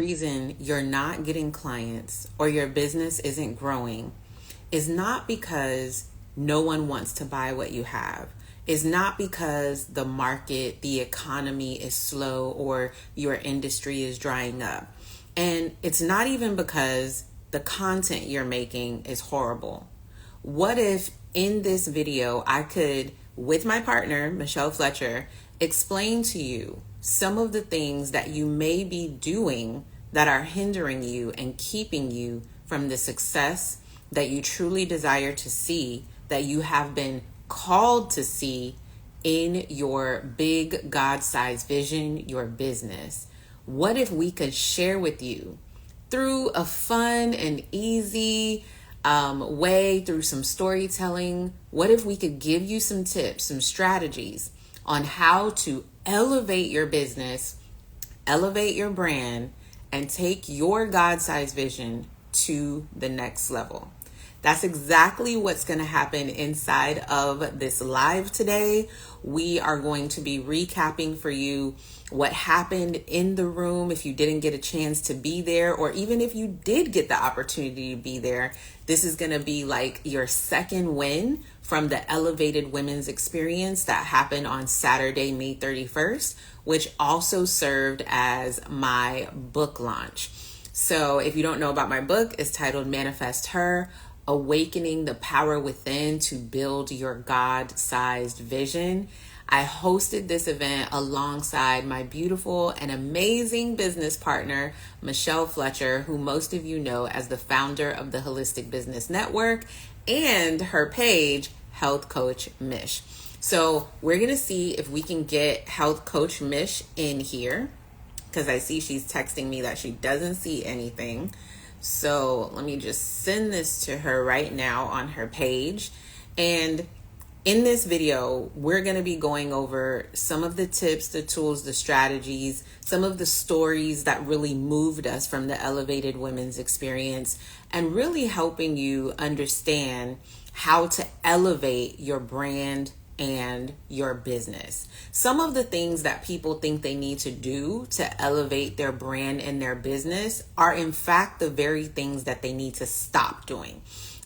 Reason you're not getting clients or your business isn't growing is not because no one wants to buy what you have. Is not because the market, the economy is slow or your industry is drying up. And it's not even because the content you're making is horrible. What if in this video I could, with my partner, Michelle Fletcher, explain to you some of the things that you may be doing that are hindering you and keeping you from the success that you truly desire to see, that you have been called to see in your big God-sized vision, your business? What if we could share with you through a fun and easy way, through some storytelling? What if we could give you some tips, some strategies on how to elevate your business, elevate your brand, and take your God-sized vision to the next level? That's exactly what's going to happen inside of this live today. We are going to be recapping for you what happened in the room if you didn't get a chance to be there, or even if you did get the opportunity to be there. This is going to be like your second win from the Elevated Women's Experience that happened on Saturday, May 31st, which also served as my book launch. So if you don't know about my book, it's titled Manifest Her: Awakening the Power Within to Build Your God-Sized Vision. I hosted this event alongside my beautiful and amazing business partner, Michelle Fletcher, who most of you know as the founder of the Holistic Business Network and her page, Health Coach Mish. So we're going to see if we can get Health Coach Mish in here, because I see she's texting me that she doesn't see anything. So let me just send this to her right now on her page. And in this video, we're going to be going over some of the tips, the tools, the strategies, some of the stories that really moved us from the Elevated Women's Experience, and really helping you understand how to elevate your brand and your business. Some of the things that people think they need to do to elevate their brand and their business are in fact the very things that they need to stop doing.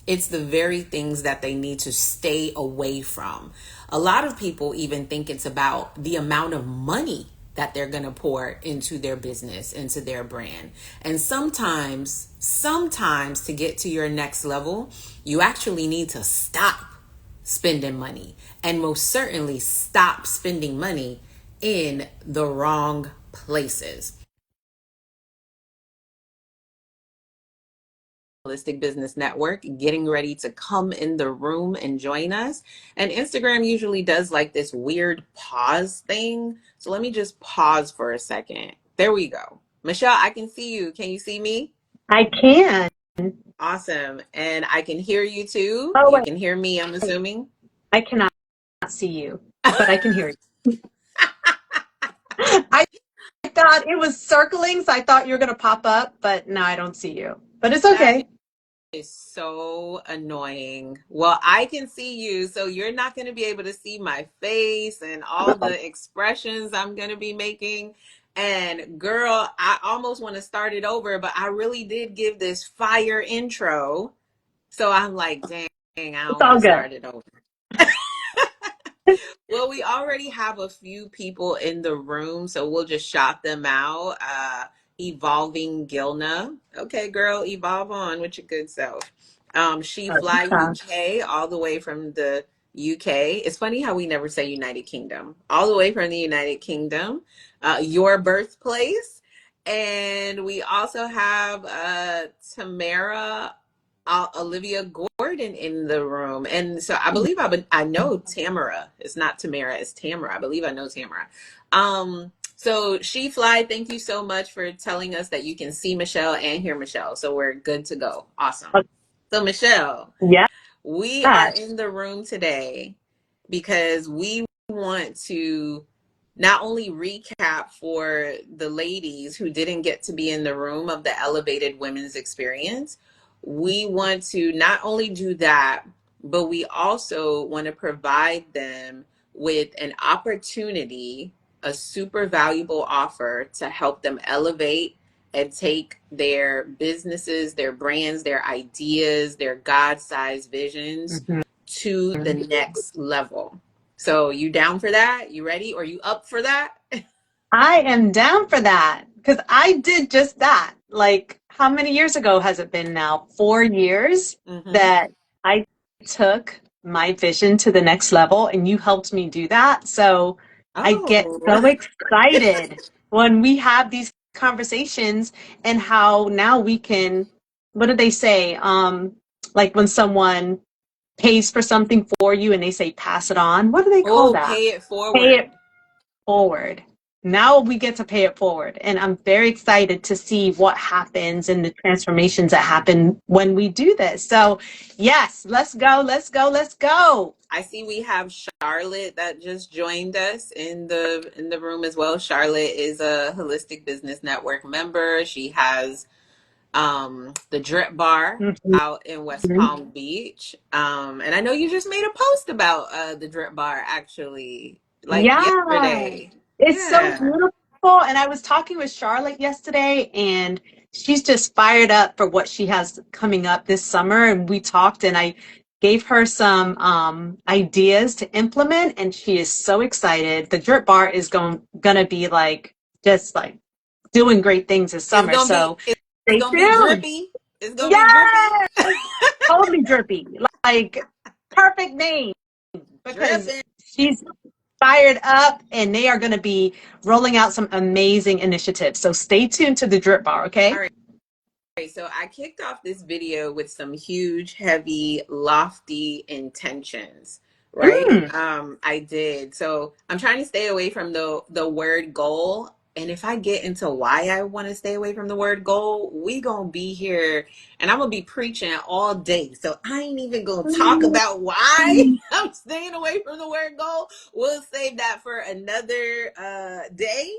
It's the very things that they need to stay away from. A lot of people even think it's about the amount of money that they're going to pour into their business, into their brand. And sometimes to get to your next level, you actually need to stop spending money, and most certainly stop spending money in the wrong places. Holistic Business Network getting ready to come in the room and join us. And Instagram usually does like this weird pause thing. So let me just pause for a second. There we go. Michelle, I can see you. Can you see me? I can. Awesome. And I can hear you too. Oh, You wait. can hear me, I'm assuming. I cannot see you, but I can hear you. I thought it was circling, so I thought you were going to pop up, but no, I don't see you. But it's That okay. is so annoying. Well, I can see you, so you're not going to be able to see my face and all the expressions I'm going to be making. And girl, I almost want to start it over, but I really did give this fire intro. So I'm like, dang, I It's don't want all to good. start it over. Well, we already have a few people in the room, so we'll just shout them out. Evolving Gilna. Okay, girl, evolve on with your good self. She Fly UK, all the way from the UK. It's funny how we never say United Kingdom. All the way from the United Kingdom, your birthplace. And we also have Tamara Olivia Gordon in the room. And so I believe I know Tamara. It's not Tamara, it's Tamara. I believe I know Tamara. So She Fly, thank you so much for telling us that you can see Michelle and hear Michelle. So we're good to go. Awesome. So Michelle, Yeah. we are in the room today because we want to not only recap for the ladies who didn't get to be in the room of the Elevated Women's Experience. We want to not only do that, but we also want to provide them with an opportunity, a super valuable offer to help them elevate and take their businesses, their brands, their ideas, their God-sized visions Mhm. to the next level. So you down for that? You ready? Or you up for that? I am down for that because I did just that. Like, how many years ago has it been now? 4 years Mm-hmm. that I took my vision to the next level, and you helped me do that. So I get so Oh. excited when we have these conversations and how now we can, what do they say? Like when someone pays for something for you and they say pass it on. What do they call Oh, that? pay it Pay forward. it forward. Now we get to pay it forward. And I'm very excited to see what happens and the transformations that happen when we do this. So, yes, let's go, let's go, let's go. I see we have Charlotte that just joined us in the room as well. Charlotte is a Holistic Business Network member. She has the Drip Bar Mhm. out in West Palm Beach. And I know you just made a post about the Drip Bar actually, like Yeah, yesterday. it's so Yeah. beautiful. And I was talking with Charlotte yesterday, and she's just fired up for what she has coming up this summer. And we talked, and I gave her some ideas to implement, and she is so excited. The Drip Bar is gonna be like just like doing great things this It's summer. gonna be So it's stay gonna be tuned. drippy. It's gonna be drippy. Yes, totally drippy, like perfect name because Dripping. she's fired up and they are going to be rolling out some amazing initiatives. So stay tuned to the Drip Bar, All okay? right. So I kicked off this video with some huge, heavy, lofty intentions, right? Mm. I did. So I'm trying to stay away from the word goal. And if I get into why I want to stay away from the word goal, we gonna be here and I'm gonna be preaching all day. So I ain't even gonna talk about why I'm staying away from the word goal. We'll save that for another day,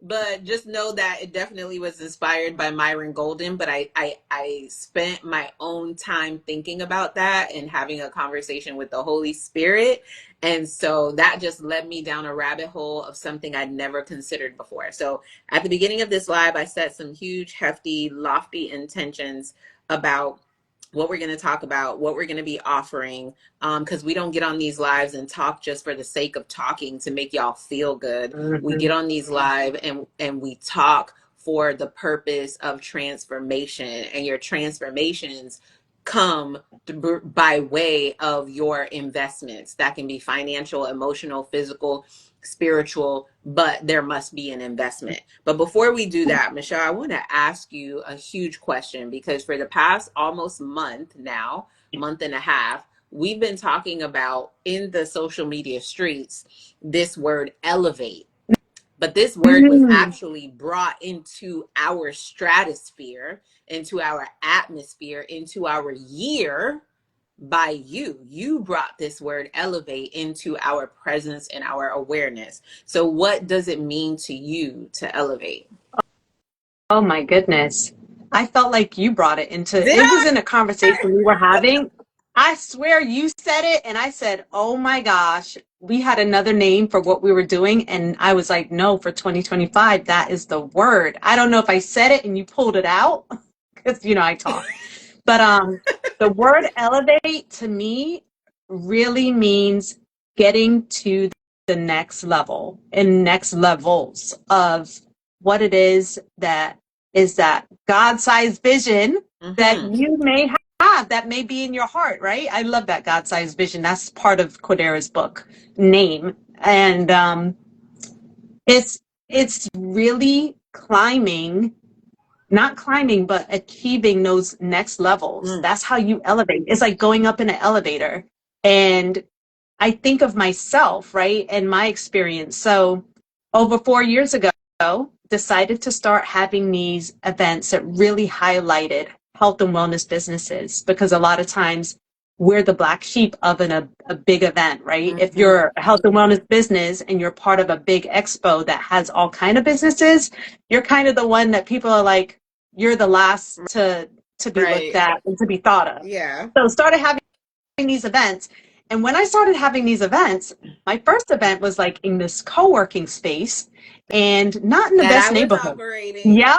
but just know that it definitely was inspired by Myron Golden. But I spent my own time thinking about that and having a conversation with the Holy Spirit. And so that just led me down a rabbit hole of something I'd never considered before. So at the beginning of this live, I set some huge, hefty, lofty intentions about what we're going to talk about, what we're going to be offering, because we don't get on these lives and talk just for the sake of talking to make y'all feel good. We Mhm. get on these live and we talk for the purpose of transformation, and your transformations come by way of your investments. That can be financial, emotional, physical, spiritual, but there must be an investment. But before we do that, Michelle, I want to ask you a huge question, because for the past almost month now, month and a half, we've been talking about in the social media streets this word elevate. But this word was Mm. actually brought into our stratosphere, into our atmosphere, into our year by you. You brought this word elevate into our presence and our awareness. So, what does it mean to you to elevate? Oh my goodness. I felt like you brought it into Did it was I? in a conversation we were having. I swear you said it and I said, "Oh my gosh, we had another name for what we were doing." And I was like, "No, for 2025, that is the word." I don't know if I said it and you pulled it out because I talk. But the word elevate to me really means getting to the next level and next levels of what it is that God-sized vision that Mm-hmm. you may have that may be in your heart, right? I love that God-sized vision. That's part of Cordera's book name. And it's really climbing, not climbing, but achieving those next levels. Mm. That's how you elevate. It's like going up in an elevator. And I think of myself, right, and my experience. So over 4 years ago, decided to start having these events that really highlighted health and wellness businesses because a lot of times we're the black sheep of a big event, right? If Mm-hmm. you're a health and wellness business and you're part of a big expo that has all kind of businesses, you're kind of the one that people are like, you're the last to be looked Right. at and to be thought of. Yeah. So started having these events. And when I started having these events, my first event was like in this co-working space and not in the That best I was neighborhood. operating. Yeah,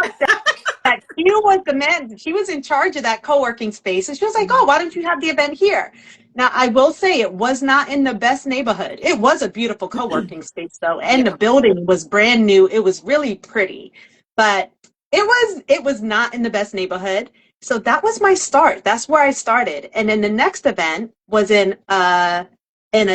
was the man. She was in charge of that co-working space, and she was like, "Oh, why don't you have the event here?" Now, I will say it was not in the best neighborhood. It was a beautiful co-working space, though, and the Yeah. building was brand new. It was really pretty, but it was not in the best neighborhood. So that was my start. That's where I started, and then the next event was in a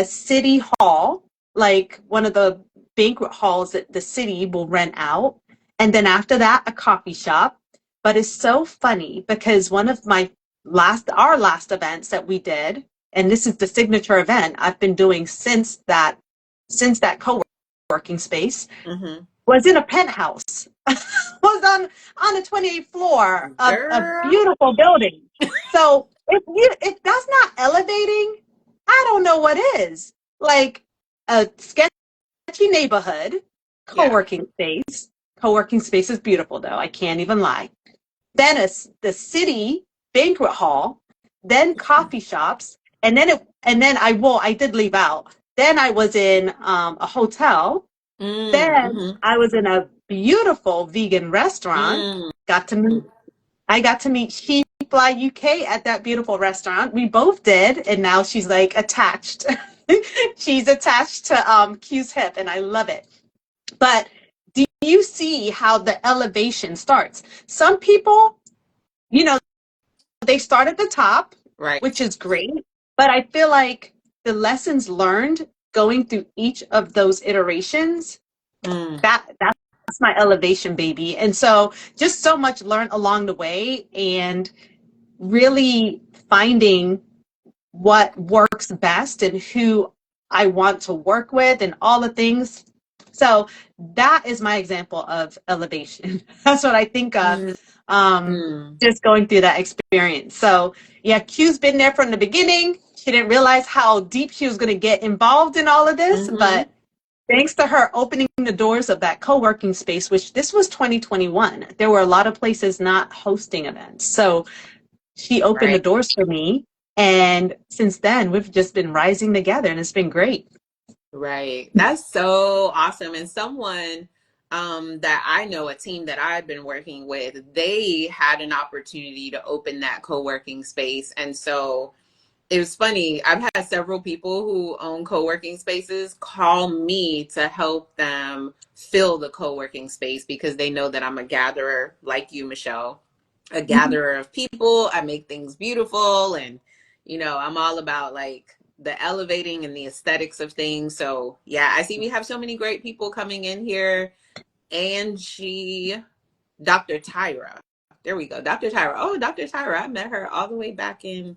city hall, like one of the banquet halls that the city will rent out. And then after that, a coffee shop. But it's so funny because one of our last events that we did, and this is the signature event I've been doing since that co-working space, Mm-hmm. was in a penthouse. Was on the 28th floor of a Girl. beautiful building. So if that's not elevating, I don't know what is. Like a sketchy neighborhood, Yeah. co-working space. Co-working space is beautiful though. I can't even lie. Then the city banquet hall, then coffee shops, and then I did leave out. Then I was in a hotel. Then Mm-hmm. I was in a beautiful vegan restaurant. Mm. Got to meet I got to meet She Fly UK at that beautiful restaurant. We both did, and now she's like attached. She's attached to Q's hip, and I love it. But do you see how the elevation starts? Some people, you know, they start at the top, Right. which is great, but I feel like the lessons learned going through each of those iterations, Mm. that's my elevation, baby. And so just so much learned along the way and really finding what works best and who I want to work with and all the things. So that is my example of elevation. That's what I think of, Mm. just going through that experience. So yeah, Q's been there from the beginning. She didn't realize how deep she was going to get involved in all of this, Mm-hmm. but thanks to her opening the doors of that co-working space, which this was 2021, there were a lot of places not hosting events. So she opened the Right. doors for me. And since then, we've just been rising together and it's been great. Right. That's so awesome. And someone that I know, a team that I've been working with, they had an opportunity to open that co-working space. And so it was funny. I've had several people who own co-working spaces call me to help them fill the co-working space because they know that I'm a gatherer like you, Michelle, a Mhm. gatherer of people. I make things beautiful and I'm all about like the elevating and the aesthetics of things. So, yeah, I see we have so many great people coming in here. Angie, Dr. Tyra. There we go. Dr. Tyra. Oh, Dr. Tyra. I met her all the way back in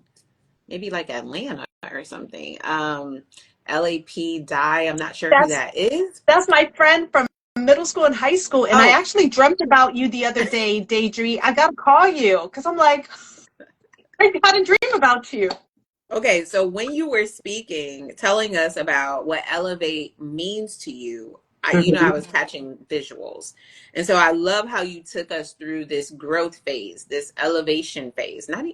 maybe like Atlanta or something. LAP Die. I'm not sure who That's that is. that's my friend from middle school and high school. And I Oh, actually dreamt about you the other day, Daydree. I gotta call you because I'm like, I had a dream about you. okay. So when you were speaking, telling us about what elevate means to you, I was Mhm. catching visuals. And so I love how you took us through this growth phase, this elevation phase. Not,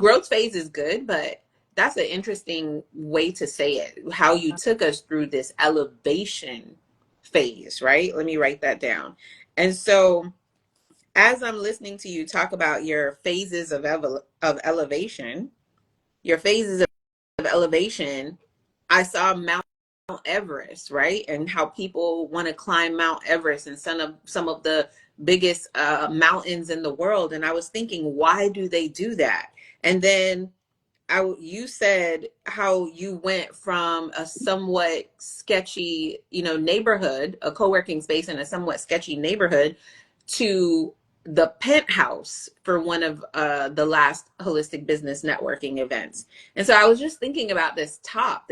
growth phase is good, but that's an interesting way to say it. How you took us through this elevation phase, right? Let me write that down. And so as I'm listening to you talk about your phases of elevation, your phases of elevation, I saw Mount Everest, right? And how people want to climb Mount Everest and some of the biggest mountains in the world. And I was thinking, why do they do that? And then you said how you went from a somewhat sketchy, neighborhood, a co-working space in a somewhat sketchy neighborhood, to the penthouse for one of the last holistic business networking events. And so I was just thinking about this top.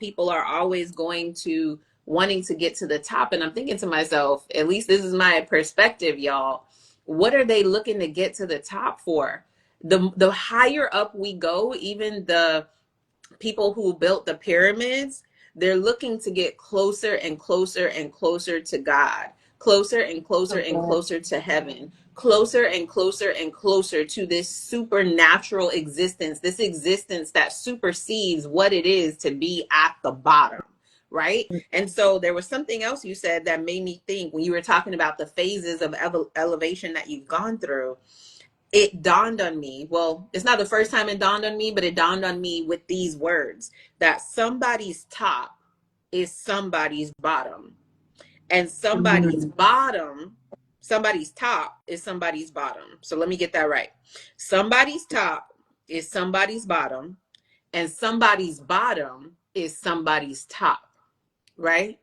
People are always going to wanting to get to the top. And I'm thinking to myself, at least this is my perspective, y'all. What are they looking to get to the top for? The higher up we go, even the people who built the pyramids, they're looking to get closer and closer and closer to God, closer and closer and Okay. closer to heaven, closer and closer and closer to this supernatural existence, this existence that supersedes what it is to be at the bottom, right? And so there was something else you said that made me think when you were talking about the phases of elevation that you've gone through. It dawned on me. Well, it's not the first time it dawned on me, but it dawned on me with these words that somebody's top is somebody's bottom, and somebody's Mm. bottom, somebody's top is somebody's bottom. So let me get that right. Somebody's top is somebody's bottom, and somebody's bottom is somebody's top, right?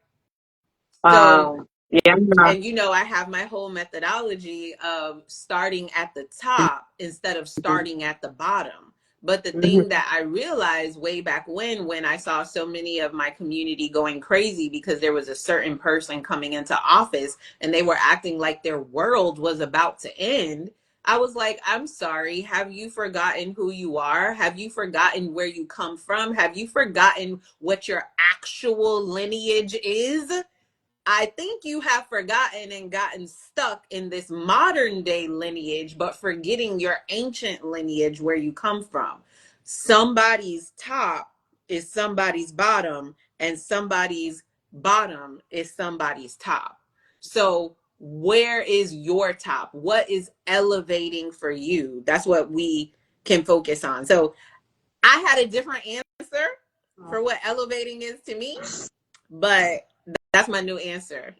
So, Wow. Yeah. and I have my whole methodology of starting at the top instead of starting at the bottom. But the Mhm. thing that I realized way back when I saw so many of my community going crazy because there was a certain person coming into office and they were acting like their world was about to end, I was like, I'm sorry, have you forgotten who you are? Have you forgotten where you come from? Have you forgotten what your actual lineage is? I think you have forgotten and gotten stuck in this modern day lineage, but forgetting your ancient lineage where you come from. Somebody's top is somebody's bottom, and somebody's bottom is somebody's top. So, where is your top? What is elevating for you? That's what we can focus on. So, I had a different answer for what elevating is to me, but that's my new answer.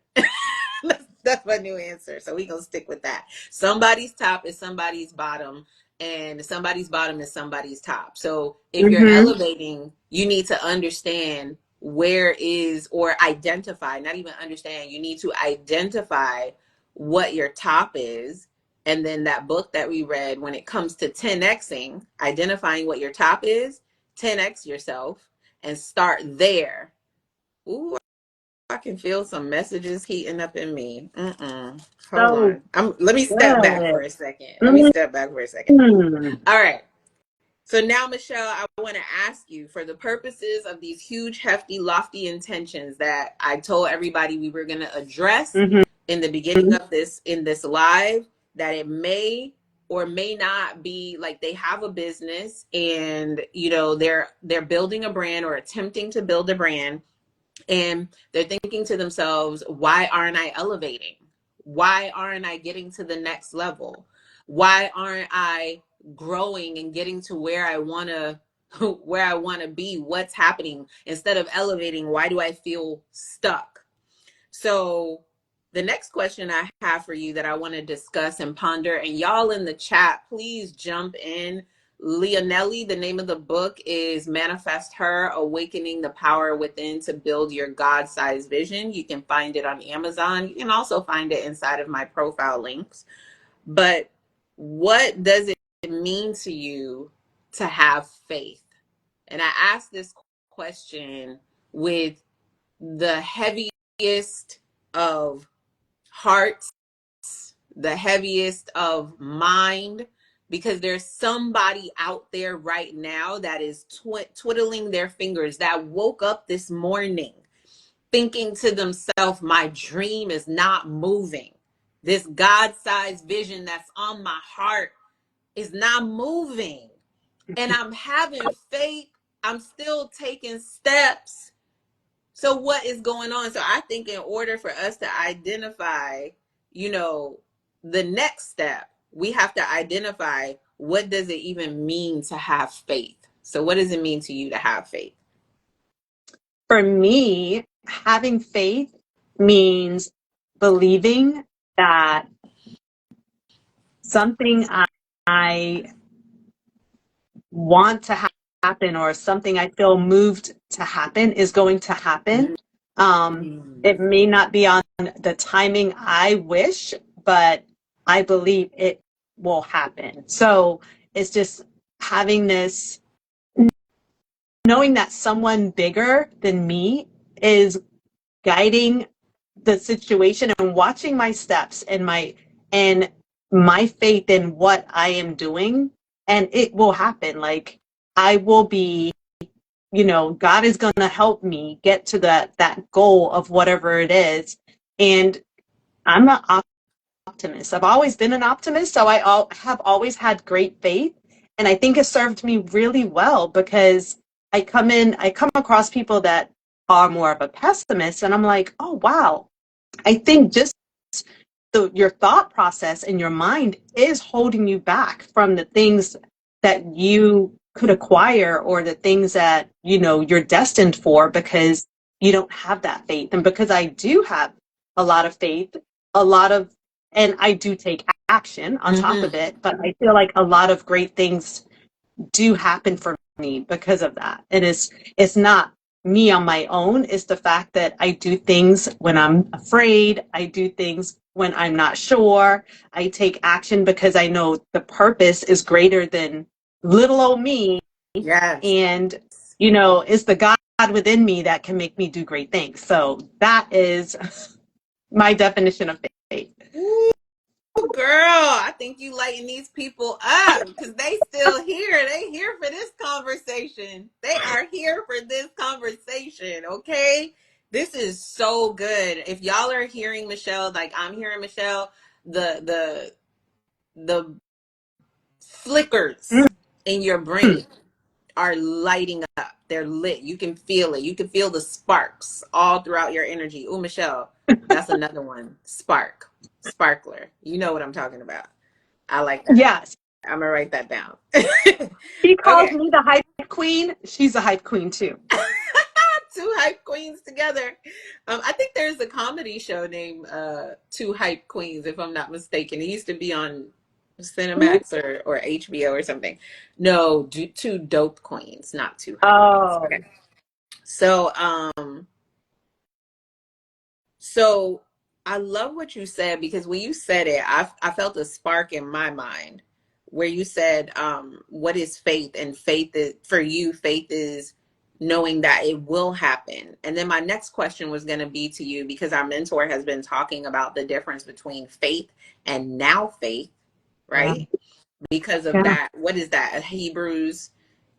That's my new answer. So we gonna stick with that. Somebody's top is somebody's bottom, and somebody's bottom is somebody's top. So if you're Mhm. elevating, you need to understand where is, or identify, not even understand, you need to identify what your top is. And then that book that we read, when it comes to 10xing, identifying what your top is, 10x yourself and start there. Ooh, I can feel some messages heating up in me. Hold So on. Let me step back for good. a second. Let me Mhm. step back for a second. All right. So now, Michelle, I want to ask you, for the purposes of these huge, hefty, lofty intentions that I told everybody we were going to address Mhm. in the beginning of this, in this live, that it may or may not be like they have a business and they're building a brand or attempting to build a brand, and they're thinking to themselves, why aren't I elevating? Why aren't I getting to the next level? Why aren't I growing and getting to where I want to where I want to be? What's happening? Instead of elevating, why do I feel stuck? So the next question I have for you that I want to discuss and ponder, and y'all in the chat, please jump in. Leonelli, the name of the book is Manifest Her, Awakening the Power Within to Build Your God-Sized Vision. You can find it on Amazon. You can also find it inside of my profile links. But what does it mean to you to have faith? And I ask this question with the heaviest of hearts, the heaviest of mind, because there's somebody out there right now that is twiddling their fingers, that woke up this morning thinking to themselves, my dream is not moving. This God sized vision that's on my heart is not moving. And I'm having faith. I'm still taking steps. So what is going on? So I think in order for us to identify, you know, the next step, we have to identify, what does it even mean to have faith? So what does it mean to you to have faith? For me, having faith means believing that something I want to happen, or something I feel moved to happen, is going to happen. It Mm. may not be on the timing I wish, but I believe it will happen. So it's just having this, knowing that someone bigger than me is guiding the situation and watching my steps and my faith in what I am doing, and it will happen. Like, I will be, God is going to help me get to that goal of whatever it is. And I'm an optimist. I've always been an optimist, so have always had great faith, and I think it served me really well, because I come across people that are more of a pessimist. And I'm like, oh, wow. I think just your thought process and your mind is holding you back from the things that you could acquire or the things that, you're destined for because you don't have that faith. And because I do have a lot of faith, a lot of, and I do take action on top of Mm-hmm. it, but I feel like a lot of great things do happen for me because of that. And it's not me on my own. It's the fact that I do things when I'm afraid. I do things when I'm not sure. I take action because I know the purpose is greater than little old me. Yes. And, it's the God within me that can make me do great things. So that is my definition of faith. Ooh, girl, I think you lighten these people up because they still here. They here for this conversation. They are here for this conversation. Okay, this is so good. If y'all are hearing Michelle, like I'm hearing Michelle, the flickers in your brain are lighting up. They're lit. You can feel it. You can feel the sparks all throughout your energy. Oh, Michelle, that's another one. Spark, sparkler. You know what I'm talking about. I like that. Yes. I'm gonna write that down. He calls Okay. me the hype queen. She's a hype queen too. Two hype queens together. I think there's a comedy show named Two Hype Queens, if I'm not mistaken. It used to be on Cinemax or HBO or something. No, two dope queens, not two hype queens. Oh, Okay. So so I love what you said because when you said it, I felt a spark in my mind where you said, what is faith? And faith is for you, faith is knowing that it will happen. And then my next question was going to be to you because our mentor has been talking about the difference between faith and now faith, yeah. right? Because of Yeah. that, what is that? Hebrews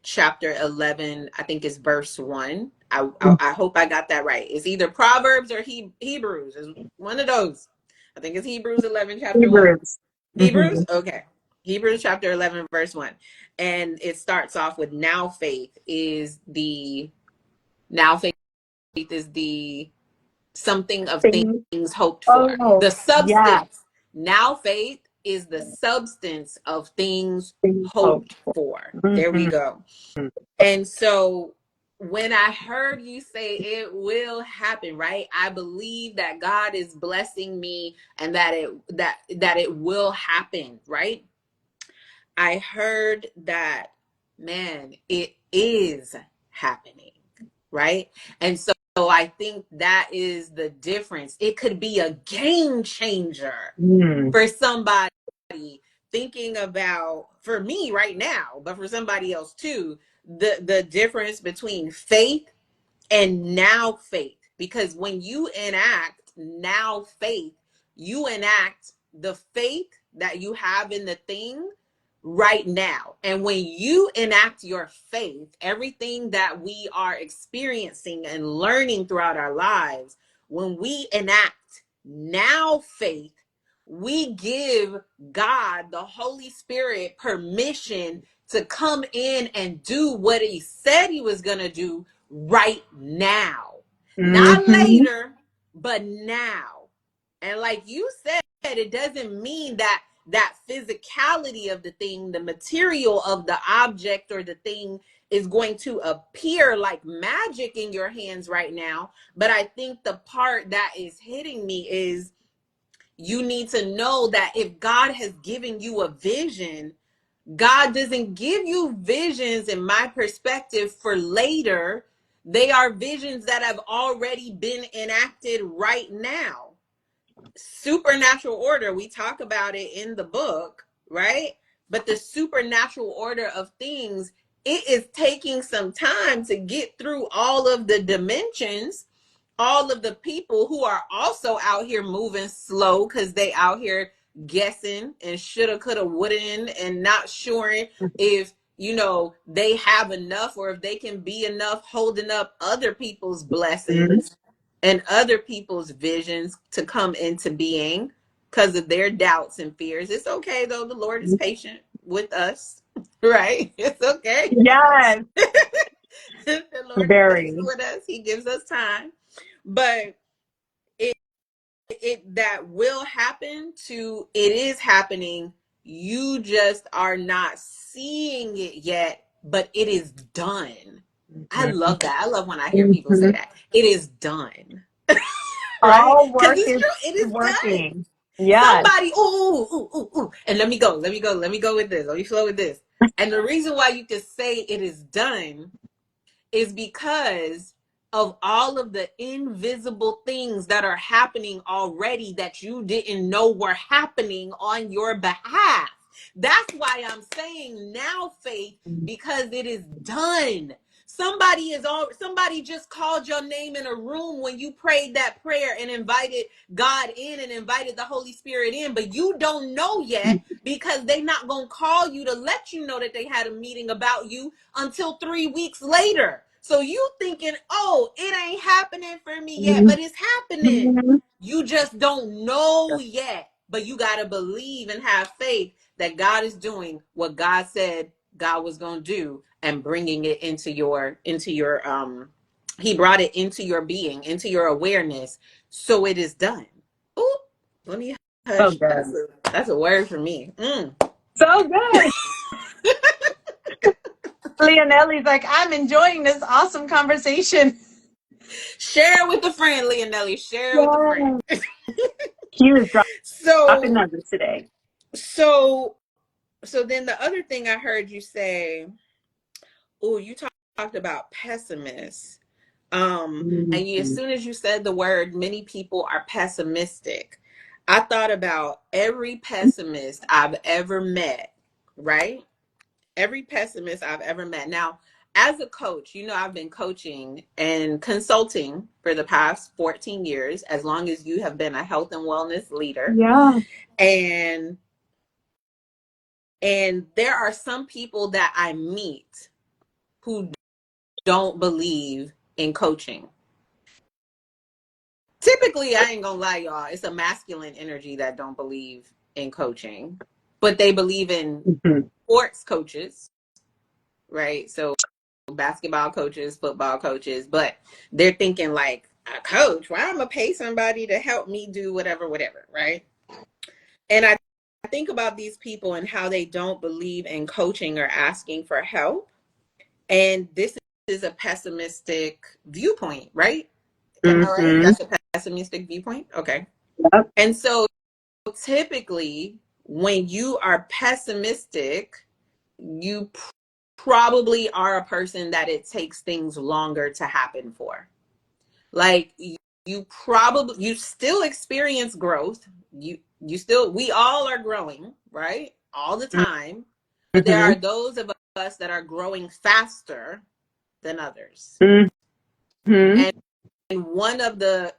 chapter 11, I think it's verse 1. I hope I got that right. It's either Proverbs or Hebrews. It's one of those. I think it's Hebrews 11, chapter 1. Hebrews. Hebrews? Hmm. Okay. Hebrews chapter 11, verse 1. And it starts off with now faith is the something of Things. things hoped for. Oh, The yeah. substance. Now faith is the substance of things Things hoped hoped for. for. There we Hmm. go. And so when I heard you say it will happen, right? I believe that God is blessing me and that it will happen, right? I heard that, man, it is happening, right? And so I think that is the difference. It could be a game changer Mm. for somebody thinking about, for me right now, but for somebody else too, the difference between faith and now faith. Because when you enact now faith, you enact the faith that you have in the thing right now. And when you enact your faith, everything that we are experiencing and learning throughout our lives, when we enact now faith, we give God, the Holy Spirit, permission to come in and do what he said he was going to do right now. Not Hmm. later, but now. And like you said, it doesn't mean that physicality of the thing, the material of the object or the thing is going to appear like magic in your hands right now. But I think the part that is hitting me is you need to know that if God has given you a vision, God doesn't give you visions, in my perspective, for later. They are visions that have already been enacted right now. Supernatural order, we talk about it in the book, right? But the supernatural order of things, it is taking some time to get through all of the dimensions, all of the people who are also out here moving slow because they out here guessing and shoulda, coulda, woulda, and not sure if they have enough or if they can be enough holding up other people's blessings and other people's visions to come into being because of their doubts and fears. It's okay though. The Lord is patient with us, right? It's okay. Yes. The Lord is patient Very. with us. He gives us time. But it that will happen to it is happening. You just are not seeing it yet, but it is done. I Mhm. love that. I love when I hear people say Mhm. that. It is done. Right? All Because work it's is true. It is done. working. Yes. Somebody, ooh, ooh, ooh, ooh. And let me go with this. Let me flow with this. And the reason why you can say it is done is because of all of the invisible things that are happening already that you didn't know were happening on your behalf. That's why I'm saying now faith, because it is done. Somebody just called your name in a room when you prayed that prayer and invited God in and invited the Holy Spirit in, but you don't know yet because they not going to call you to let you know that they had a meeting about you until 3 weeks later. So you thinking, oh, it ain't happening for me yet, but it's happening. Mhm. You just don't know yet, but you got to believe and have faith that God is doing what God said God was going to do and bringing it into your he brought it into your being, into your awareness. So it is done. Ooh, let me So hush. good. That's a word for me. So good. Leonelli's like, I'm enjoying this awesome conversation. Share with a friend, Leonelli. Share with a friend. Yeah. He was dropping So, nuggets today. so, so then the other thing I heard you say, oh, you talked about pessimists. And as Mhm. soon as you said the word, many people are pessimistic. I thought about every pessimist I've ever met, right? Every pessimist I've ever met. Now, as a coach, I've been coaching and consulting for the past 14 years, as long as you have been a health and wellness leader. Yeah. And there are some people that I meet who don't believe in coaching. Typically, I ain't gonna lie, y'all, it's a masculine energy that don't believe in coaching, but they believe in Mhm. sports coaches, right? So basketball coaches, football coaches, but they're thinking like, a coach, why am I pay somebody to help me do whatever, right? And I think about these people and how they don't believe in coaching or asking for help. And this is a pessimistic viewpoint, right? Am I right? Mhm. That's a pessimistic viewpoint. Okay. Yep. And so typically, when you are pessimistic, you probably are a person that it takes things longer to happen for. Like you still experience growth. You still we all are growing, right? All the time. But there are Mhm. those of us that are growing faster than others. Mhm. And one of the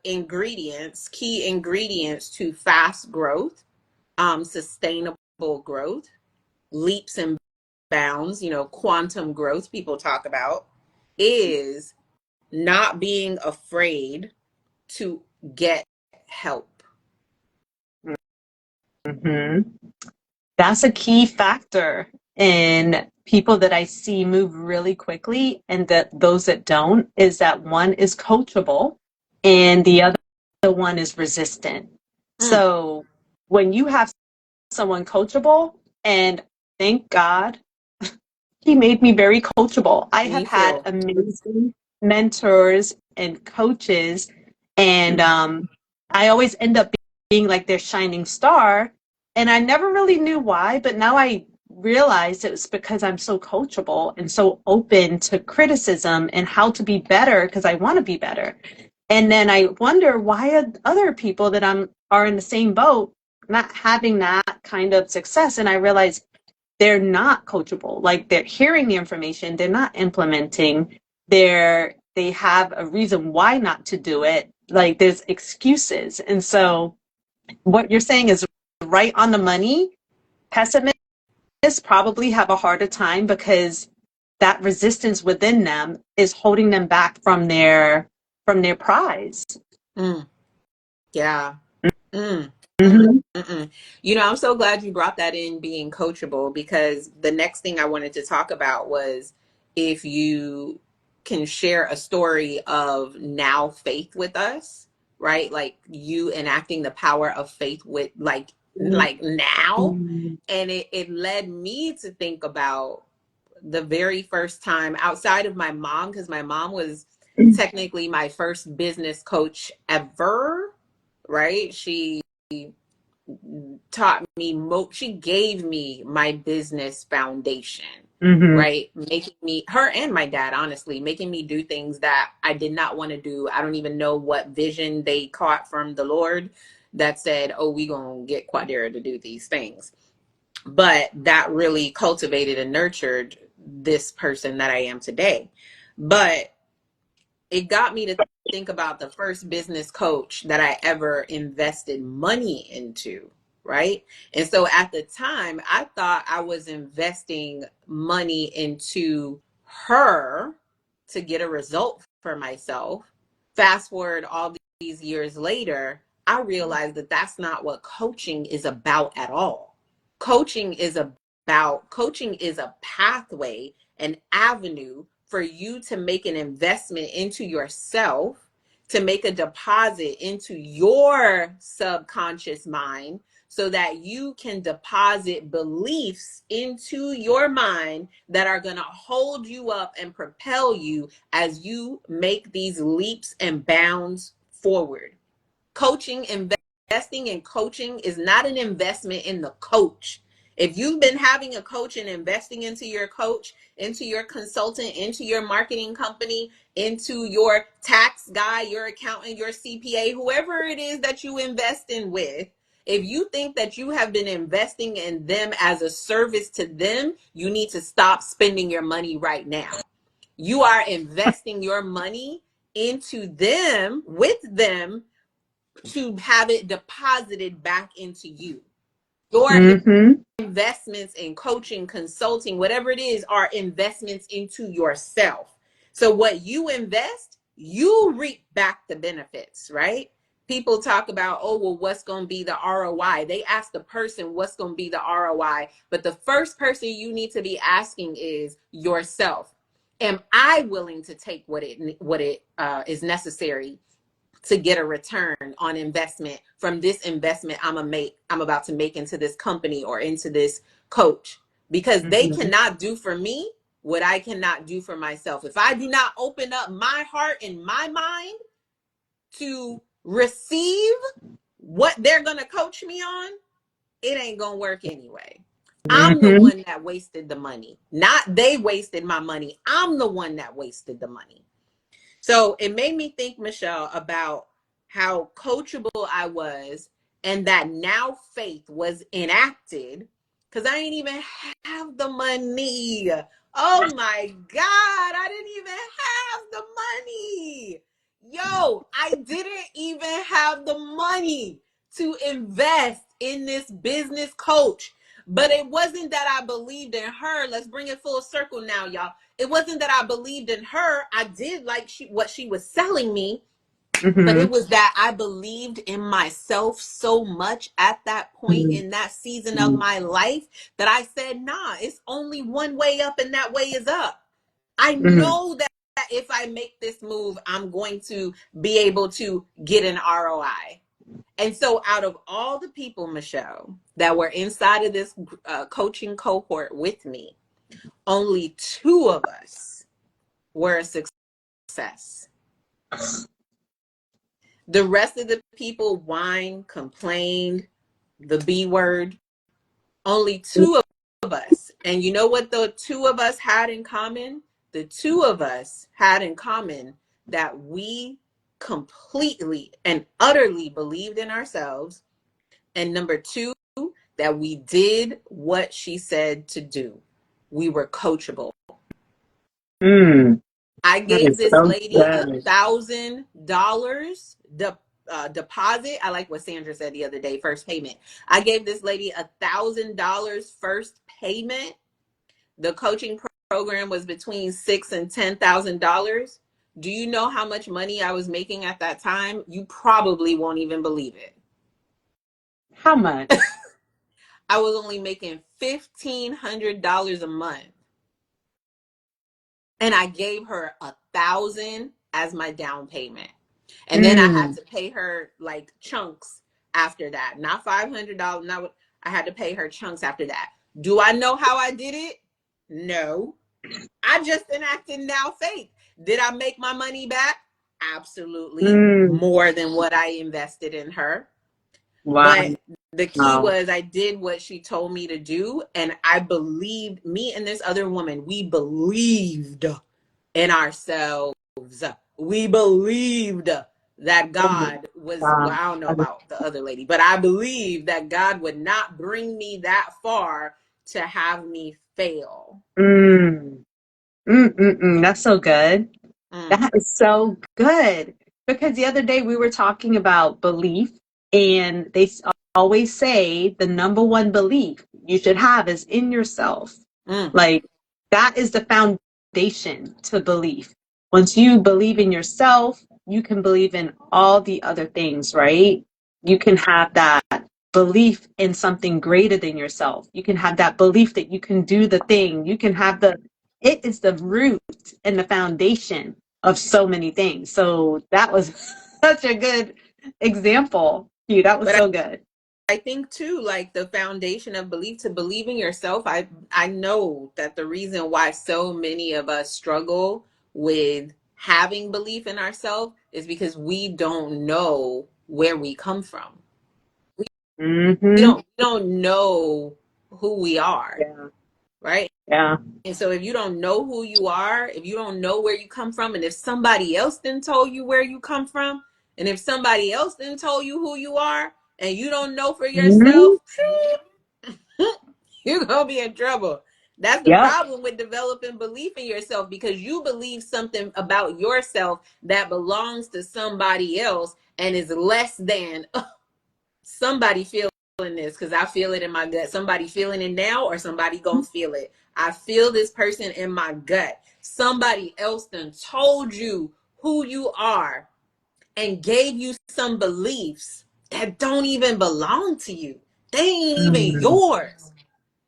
key ingredients to fast growth, sustainable growth, leaps and bounds, quantum growth people talk about, is not being afraid to get help. Mhm. That's a key factor in people that I see move really quickly, and that those that don't, is that one is coachable and the other one is resistant. Mm, So when you have someone coachable, and thank God he made me very coachable. I have me had too. amazing mentors and coaches, and I always end up being like their shining star. And I never really knew why, but now I realize it was because I'm so coachable and so open to criticism and how to be better because I want to be better. And then I wonder why other people that are in the same boat not having that kind of success. And I realize they're not coachable. Like they're hearing the information, they're not implementing. They have a reason why not to do it. Like there's excuses. And so what you're saying is right on the money. Pessimists probably have a harder time because that resistance within them is holding them back from their prize. Mm, yeah. Mm, mm, Mm-hmm. I'm so glad you brought that in, being coachable, because the next thing I wanted to talk about was if you can share a story of now faith with us, right? Like you enacting the power of faith with like now. Mhm. And it led me to think about the very first time outside of my mom, because my mom was technically my first business coach ever, right? She taught me she gave me my business foundation, Mhm. right? Making me, her and my dad, honestly, making me do things that I did not want to do. I don't even know what vision they caught from the Lord that said, oh, we gonna get Quadera to do these things. But that really cultivated and nurtured this person that I am today. But it got me to think about the first business coach that I ever invested money into, right? And so at the time, I thought I was investing money into her to get a result for myself. Fast forward all these years later, I realized that that's not what coaching is about at all. Coaching is a pathway, an avenue for you to make an investment into yourself, to make a deposit into your subconscious mind so that you can deposit beliefs into your mind that are going to hold you up and propel you as you make these leaps and bounds forward. Coaching, investing in coaching is not an investment in the coach. If you've been having a coach and investing into your coach, into your consultant, into your marketing company, into your tax guy, your accountant, your CPA, whoever it is that you invest in with, if you think that you have been investing in them as a service to them, you need to stop spending your money right now. You are investing your money into them, with them, to have it deposited back into you. Your Mhm. investments in coaching, consulting, whatever it is, are investments into yourself. So what you invest, you reap back the benefits, right? People talk about, oh, well, what's going to be the ROI? They ask the person what's going to be the ROI, but the first person you need to be asking is yourself. Am I willing to take what it is necessary to get a return on investment from this investment I'm about to make into this company or into this coach? Because they Mhm. cannot do for me what I cannot do for myself. If I do not open up my heart and my mind to receive what they're going to coach me on, it ain't going to work anyway. I'm the Mhm. one that wasted the money, not they wasted my money. I'm the one that wasted the money. So it made me think, Michelle, about how coachable I was and that now faith was enacted because I didn't even have the money. Oh my God, I didn't even have the money. Yo, I didn't even have the money to invest in this business coach. But it wasn't that I believed in her. Let's bring it full circle now, y'all. It wasn't that I believed in her. I did like what she was selling me, but it Mhm. was that I believed in myself so much at that point Mhm. in that season of my life that I said, nah, it's only one way up and that way is up. I Mhm. know that if I make this move, I'm going to be able to get an ROI. And so, out of all the people, Michelle, that were inside of this coaching cohort with me, only two of us were a success. The rest of the people whined, complained, the B word. Only two of us. And you know what the two of us had in common? The two of us had in common that we completely and utterly believed in ourselves. And number two, that we did what she said to do. We were coachable. Mm. I That gave is this so lady good. $1,000 deposit. I like what Sandra said the other day, first payment. I gave this lady $1,000 first payment. The coaching program was between $6,000 and $10,000. Do you know how much money I was making at that time? You probably won't even believe it. How much? I was only making $1,500 a month. and I gave her 1,000 as my down payment. And then I had Mm. to pay her like chunks after that. Not $500, not what I had to pay her chunks after that. Do I know how I did it? No. I just enacted now faith. Did I make my money back? Absolutely. Mm. More than what I invested in her. Wow. But the key was I did what she told me to do. And I believed, me and this other woman, we believed in ourselves. We believed that Oh my God was, well, God. I don't know about the other lady, but I believed that God would not bring me that far to have me fail. Mm. Mm-mm-mm. That's so good. Mm, That is so good. Because the other day we were talking about belief, and always say the number one belief you should have is in yourself. mm. Like, that is the foundation to belief. Once you believe in yourself, you can believe in all the other things, right? You can have that belief in something greater than yourself. You can have that belief that you can do the thing. You can have it is the root and the foundation of so many things. So that was such a good example. Hugh, that was But so good. I think too, like the foundation of belief, to believe in yourself. I know that the reason why so many of us struggle with having belief in ourselves is because we don't know where we come from. Mm-hmm. We don't know who we are, Yeah. right? Yeah. And so if you don't know who you are, if you don't know where you come from, and if somebody else then told you where you come from, and if somebody else then told you who you are, and you don't know for Mm-hmm. yourself, you're gonna be in trouble. That's the Yep. problem with developing belief in yourself, because you believe something about yourself that belongs to somebody else and is less than somebody feeling this, because I feel it in my gut. Somebody feeling it now, or somebody gonna feel it. I feel this person in my gut. Somebody else done told you who you are and gave you some beliefs that don't even belong to you. They ain't even Mm. yours.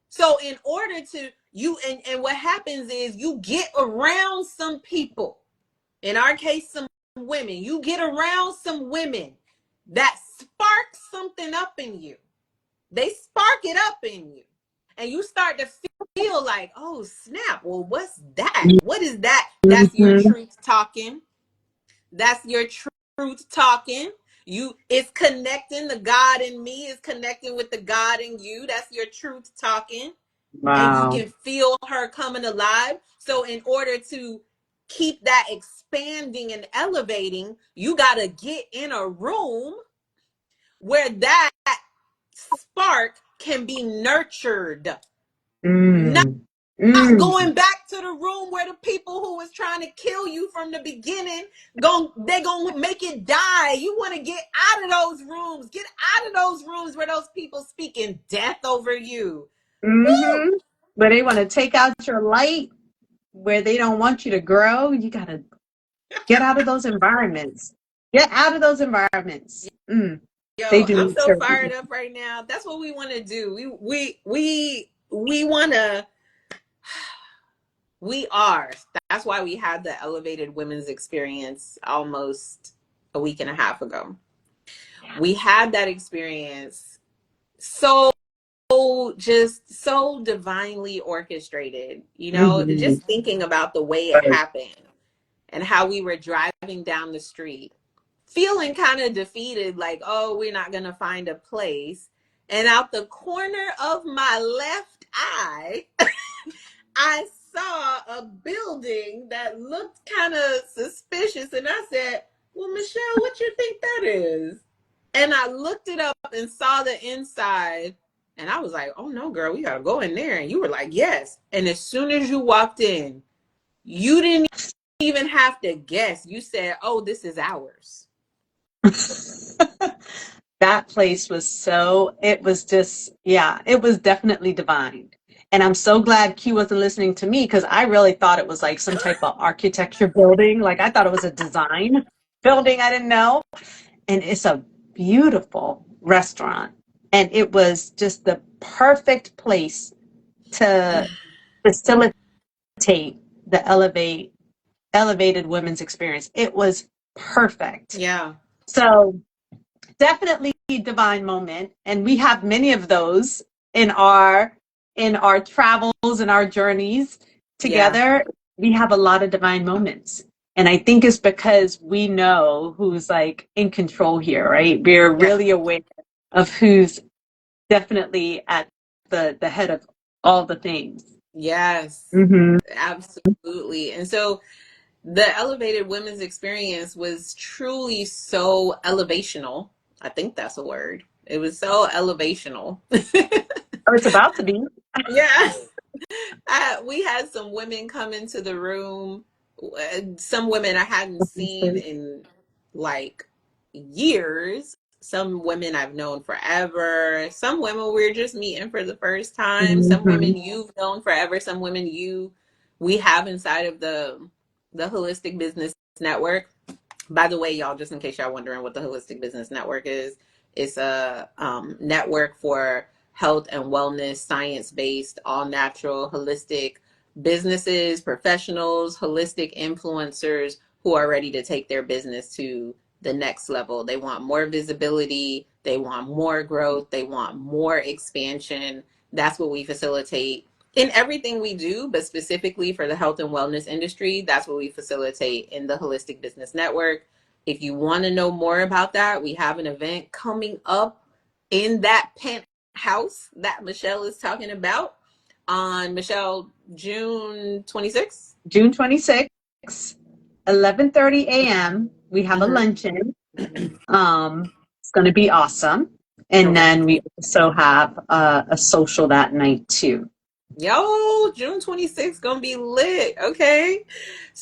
So in order to you, and what happens is you get around some people, in our case some women, you get around some women that spark something up in you. They spark it up in you, and you start to feel like, oh snap, well, what's that? What is that? That's your Mm-hmm. truth talking. That's your truth talking. You, it's connecting. The God in me is connecting with the God in you. That's your truth talking. And you Wow. can feel her coming alive. So in order to keep that expanding and elevating, you got to get in a room where that spark can be nurtured. Not Mm. Mm. going back to the room where the people who was trying to kill you from the beginning, they gonna make it die. You want to get out of those rooms. Get out of those rooms where those people speaking death over you. Mm-hmm. Woo! Where they want to take out your light, where they don't want you to grow, you got to get out of those environments. Get out of those environments. Mm. They Yo, do I'm not so serve fired you. up right now. That's what we want to do. We want to. We are. That's why we had the elevated women's experience almost a week and a half ago. We had that experience, so just so divinely orchestrated, Mm-hmm. just thinking about the way it happened and how we were driving down the street feeling kind of defeated, like, oh, we're not going to find a place. And out the corner of my left eye, I saw a building that looked kind of suspicious. And I said, well, Michelle, what you think that is? And I looked it up and saw the inside. And I was like, oh no, girl, we got to go in there. And you were like, yes. And as soon as you walked in, you didn't even have to guess. You said, oh, this is ours. That place was it was just, yeah, it was definitely divine. And I'm so glad Q wasn't listening to me, because I really thought it was like some type of architecture building. Like, I thought it was a design building. I didn't know. And it's a beautiful restaurant. And it was just the perfect place to facilitate the elevated women's experience. It was perfect. Yeah. So definitely divine moment, and we have many of those in our travels and our journeys Yeah. together. We have a lot of divine moments, and I think it's because we know who's like in control here, right? We're Yeah. really aware of who's definitely at the head of all the things. Yes. Mm-hmm. Absolutely. And so the elevated women's experience was truly so elevational. I think that's a word. It was so elevational. Oh, it's about to be. Yeah. We had some women come into the room. Some women I hadn't seen in like years. Some women I've known forever. Some women we're just meeting for the first time. Some Mm-hmm. women you've known forever. Some women we have inside of the Holistic Business Network. By the way, y'all, just in case y'all wondering what the Holistic Business Network is, it's a network for health and wellness, science based, all natural, holistic businesses, professionals, holistic influencers who are ready to take their business to the next level. They want more visibility, they want more growth, they want more expansion. That's what we facilitate in everything we do, but specifically for the health and wellness industry. That's what we facilitate in the Holistic Business Network. If you want to know more about that, we have an event coming up in that penthouse that Michelle is talking about on June 26th. June 26th, 11:30 a.m. We have a Mm-hmm. luncheon. It's going to be awesome. And Okay. then we also have a social that night too. Yo, June 26th gonna be lit. Okay.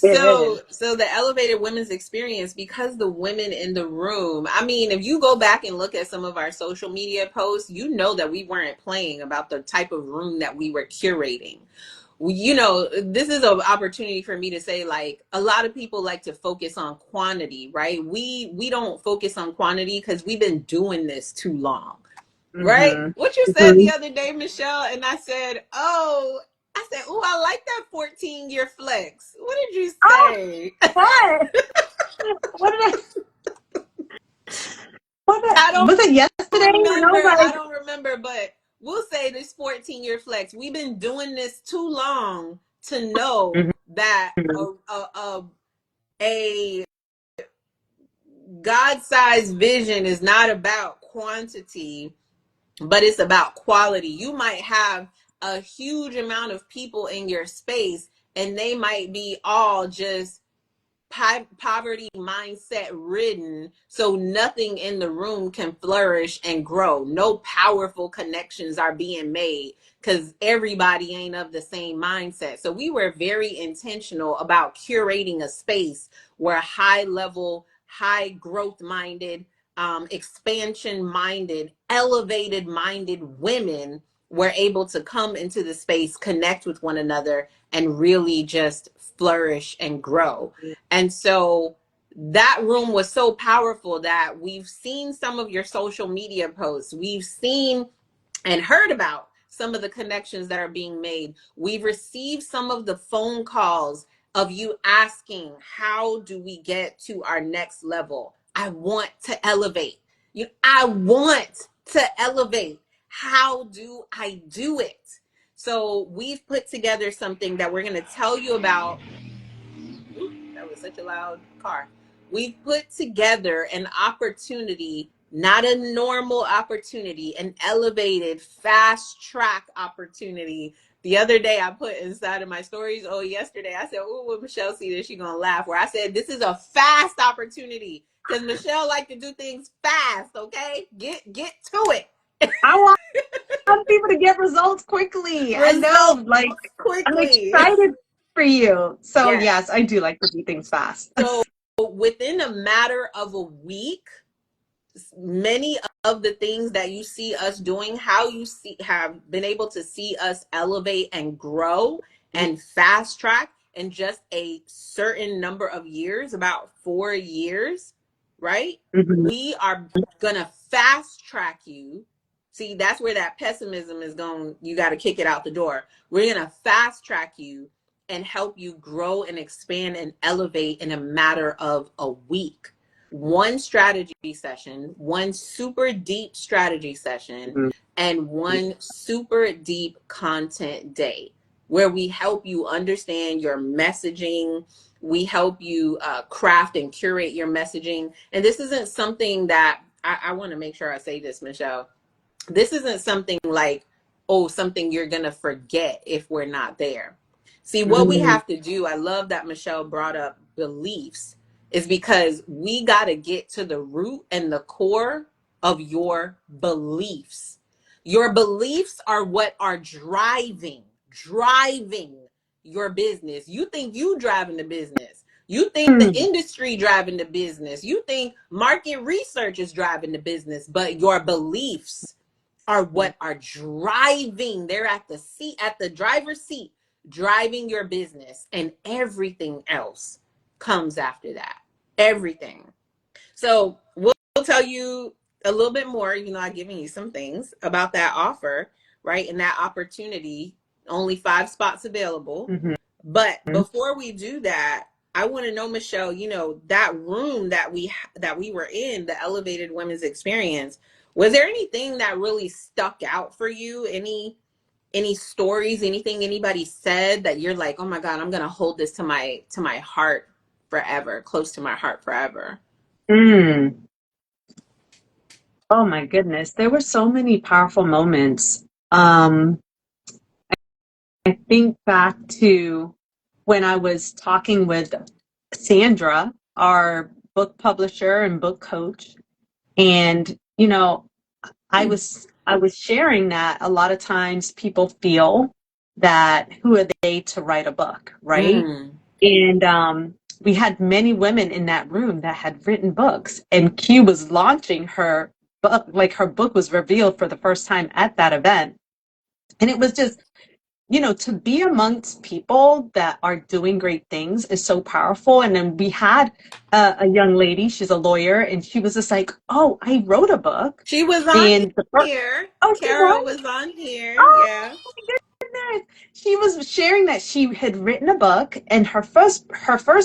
It is. So the elevated women's experience, because the women in the room, I mean, if you go back and look at some of our social media posts, you know that we weren't playing about the type of room that we were curating. You know, this is an opportunity for me to say, like, a lot of people like to focus on quantity, right? We don't focus on quantity because we've been doing this too long. Right? Mm-hmm. What you said the Mm-hmm. other day, Michelle, and I said, oh, I said, oh, I like that 14-year flex. What did you Oh, say? what? What did I don't was it yesterday? And I remember. was I like, don't remember, but we'll say this 14-year flex. We've been doing this too long to know that a God-sized vision is not about quantity, but it's about quality. You might have a huge amount of people in your space, and they might be all just poverty mindset ridden, so nothing in the room can flourish and grow. No powerful connections are being made because everybody ain't of the same mindset. So we were very intentional about curating a space where high level, high growth minded, expansion minded, elevated minded women were able to come into the space, connect with one another, and really just flourish and grow. And so that room was so powerful that we've seen some of your social media posts. We've seen and heard about some of the connections that are being made. We've received some of the phone calls of you asking, how do we get to our next level? I want to elevate. I want to elevate. How do I do it? So we've put together something that we're going to tell you about. Ooh, that was such a loud car. We've put together an opportunity, not a normal opportunity, an elevated, fast track opportunity. The other day I put inside of my stories, oh, yesterday, I said, oh, when Michelle see this, she's going to laugh. Where I said, this is a fast opportunity because Michelle like to do things fast, okay? Get to it. I want people to get results quickly. I Results know, like, I'm quickly. excited for you. So Yes. yes, I do like to do things fast. So within a matter of a week, many of the things that you see us doing, how you see have been able to see us elevate and grow and fast track in just a certain number of years, about 4 years, right? Mm-hmm. We are gonna fast track you. See, that's where that pessimism is going. You got to kick it out the door. We're gonna fast track you and help you grow and expand and elevate in a matter of a week. One strategy session, one super deep strategy session, Mhm. and one super deep content day where we help you understand your messaging. We help you craft and curate your messaging. And this isn't something that I want to make sure I say this, Michelle. This isn't something like, oh, something you're going to forget if we're not there. See, what we Mm. have to do, I love that Michelle brought up beliefs, is because we got to get to the root and the core of your beliefs. Your beliefs are what are driving your business. You think you driving the business. You think the Mm. industry driving the business. You think market research is driving the business, but your beliefs are what are driving. They're at the seat, at the driver's seat, driving your business, and everything else comes after that. Everything. So we'll tell you a little bit more, even though I've given you some things about that offer, right? And that opportunity. Only 5 spots available. Mhm. But before we do that, I want to know, Michelle, that room that we were in, the elevated women's experience, was there anything that really stuck out for you? Any stories, anything anybody said that you're like, oh my God, I'm gonna hold this to my heart forever, close to my heart forever? Mm. Oh my goodness, there were so many powerful moments. I think back to when I was talking with Sandra, our book publisher and book coach, and I was sharing that a lot of times people feel that who are they to write a book, right? Mm. And we had many women in that room that had written books, and Q was launching her book, like her book was revealed for the first time at that event. And it was just, to be amongst people that are doing great things is so powerful. And then we had a young lady, she's a lawyer, and she was just like, oh, I wrote a book. She was on And the first, here. oh, she Carol was? was on here. Oh, Yeah. goodness. She was sharing that she had written a book, and her first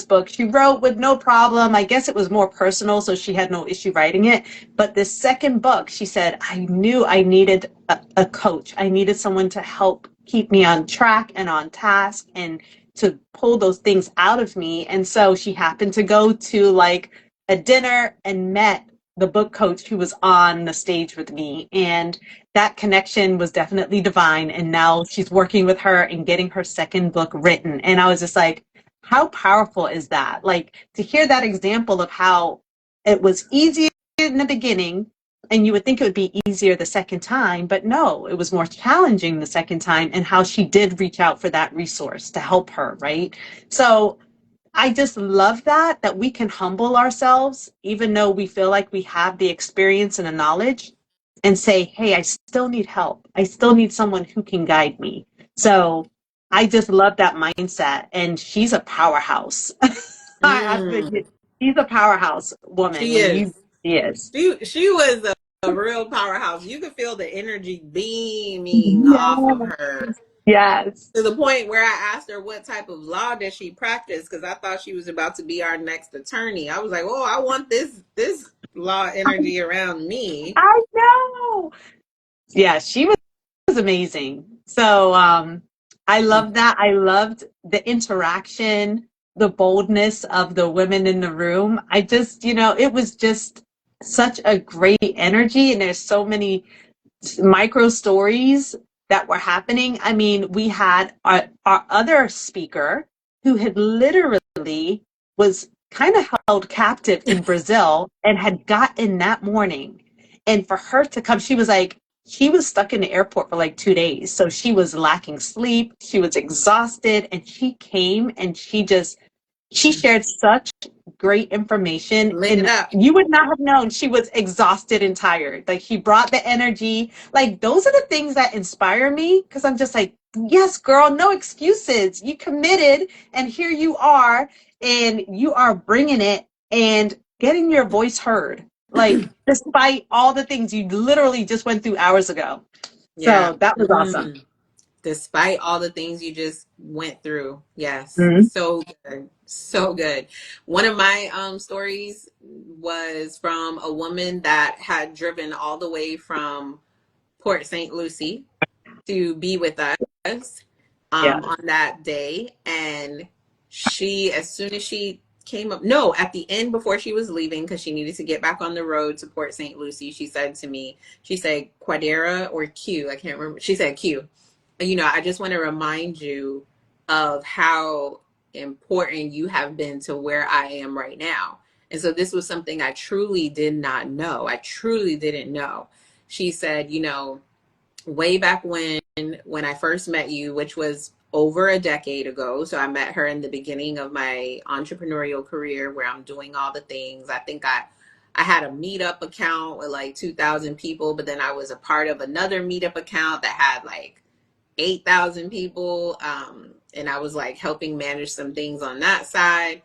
book she wrote with no problem. I guess it was more personal, so she had no issue writing it. But this second book, she said, I knew I needed a coach. I needed someone to help keep me on track and on task and to pull those things out of me. And so she happened to go to like a dinner and met the book coach who was on the stage with me. And that connection was definitely divine. And now she's working with her and getting her second book written. And I was just like, how powerful is that? Like to hear that example of how it was easier in the beginning and you would think it would be easier the second time, but no, it was more challenging the second time, and how she did reach out for that resource to help her, right? So I just love that we can humble ourselves, even though we feel like we have the experience and the knowledge, and say, hey, I still need help. I still need someone who can guide me. So I just love that mindset. And she's a powerhouse. Mm. She's a powerhouse woman She when you, is. she is. She was a real powerhouse. You could feel the energy beaming off of Yes. her, Yes. to the point where I asked her what type of law does she practice, because I thought she was about to be our next attorney. I was like, oh, I want this law energy around me. I know. Yeah, she was amazing. So I love that. I loved the interaction, the boldness of the women in the room. I just, it was just such a great energy. And there's so many micro stories that were happening. I mean, we had our other speaker who had literally was kind of held captive in Brazil and had gotten that morning. And for her to come, she was like, she was stuck in the airport for like 2 days. So she was lacking sleep. She was exhausted. And she came and she shared such great information, Lit it and up. you would not have known she was exhausted and tired. Like she brought the energy. Like those are the things that inspire me, because I'm just like, yes, girl, no excuses. You committed, and here you are, and you are bringing it and getting your voice heard. Like despite all the things you literally just went through hours ago. Yeah. So that was awesome. Mm. Despite all the things you just went through. Yes. Mm-hmm. So good. So good. One of my stories was from a woman that had driven all the way from Port St. Lucie to be with us Yeah. on that day. And she, as soon as she came up, no, at the end before she was leaving, because she needed to get back on the road to Port St. Lucie, she said to me, she said Quadera or Q, I can't remember. She said Q. You know, I just want to remind you of how important you have been to where I am right now. And so this was something I truly did not know. I truly didn't know. She said, you know, way back when I first met you, which was over a decade ago. So I met her in the beginning of my entrepreneurial career where I'm doing all the things. I think I had a meetup account with like 2,000 people, but then I was a part of another meetup account that had like 8,000 people. And I was like helping manage some things on that side.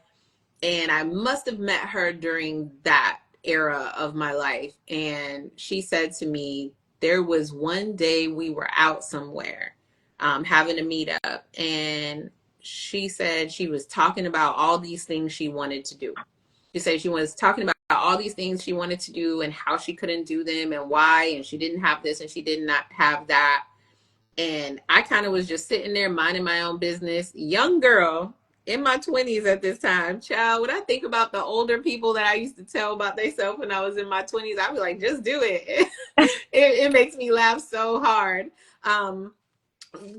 And I must have met her during that era of my life. And she said to me, there was one day we were out somewhere having a meetup. And she said she was talking about all these things she wanted to do. She said she was talking about all these things she wanted to do and how she couldn't do them and why. And she didn't have this and she did not have that. And I kind of was just sitting there minding my own business. Young girl in my 20s at this time. Child, when I think about the older people that I used to tell about themselves when I was in my 20s, I'd be like, just do it. It makes me laugh so hard. Um,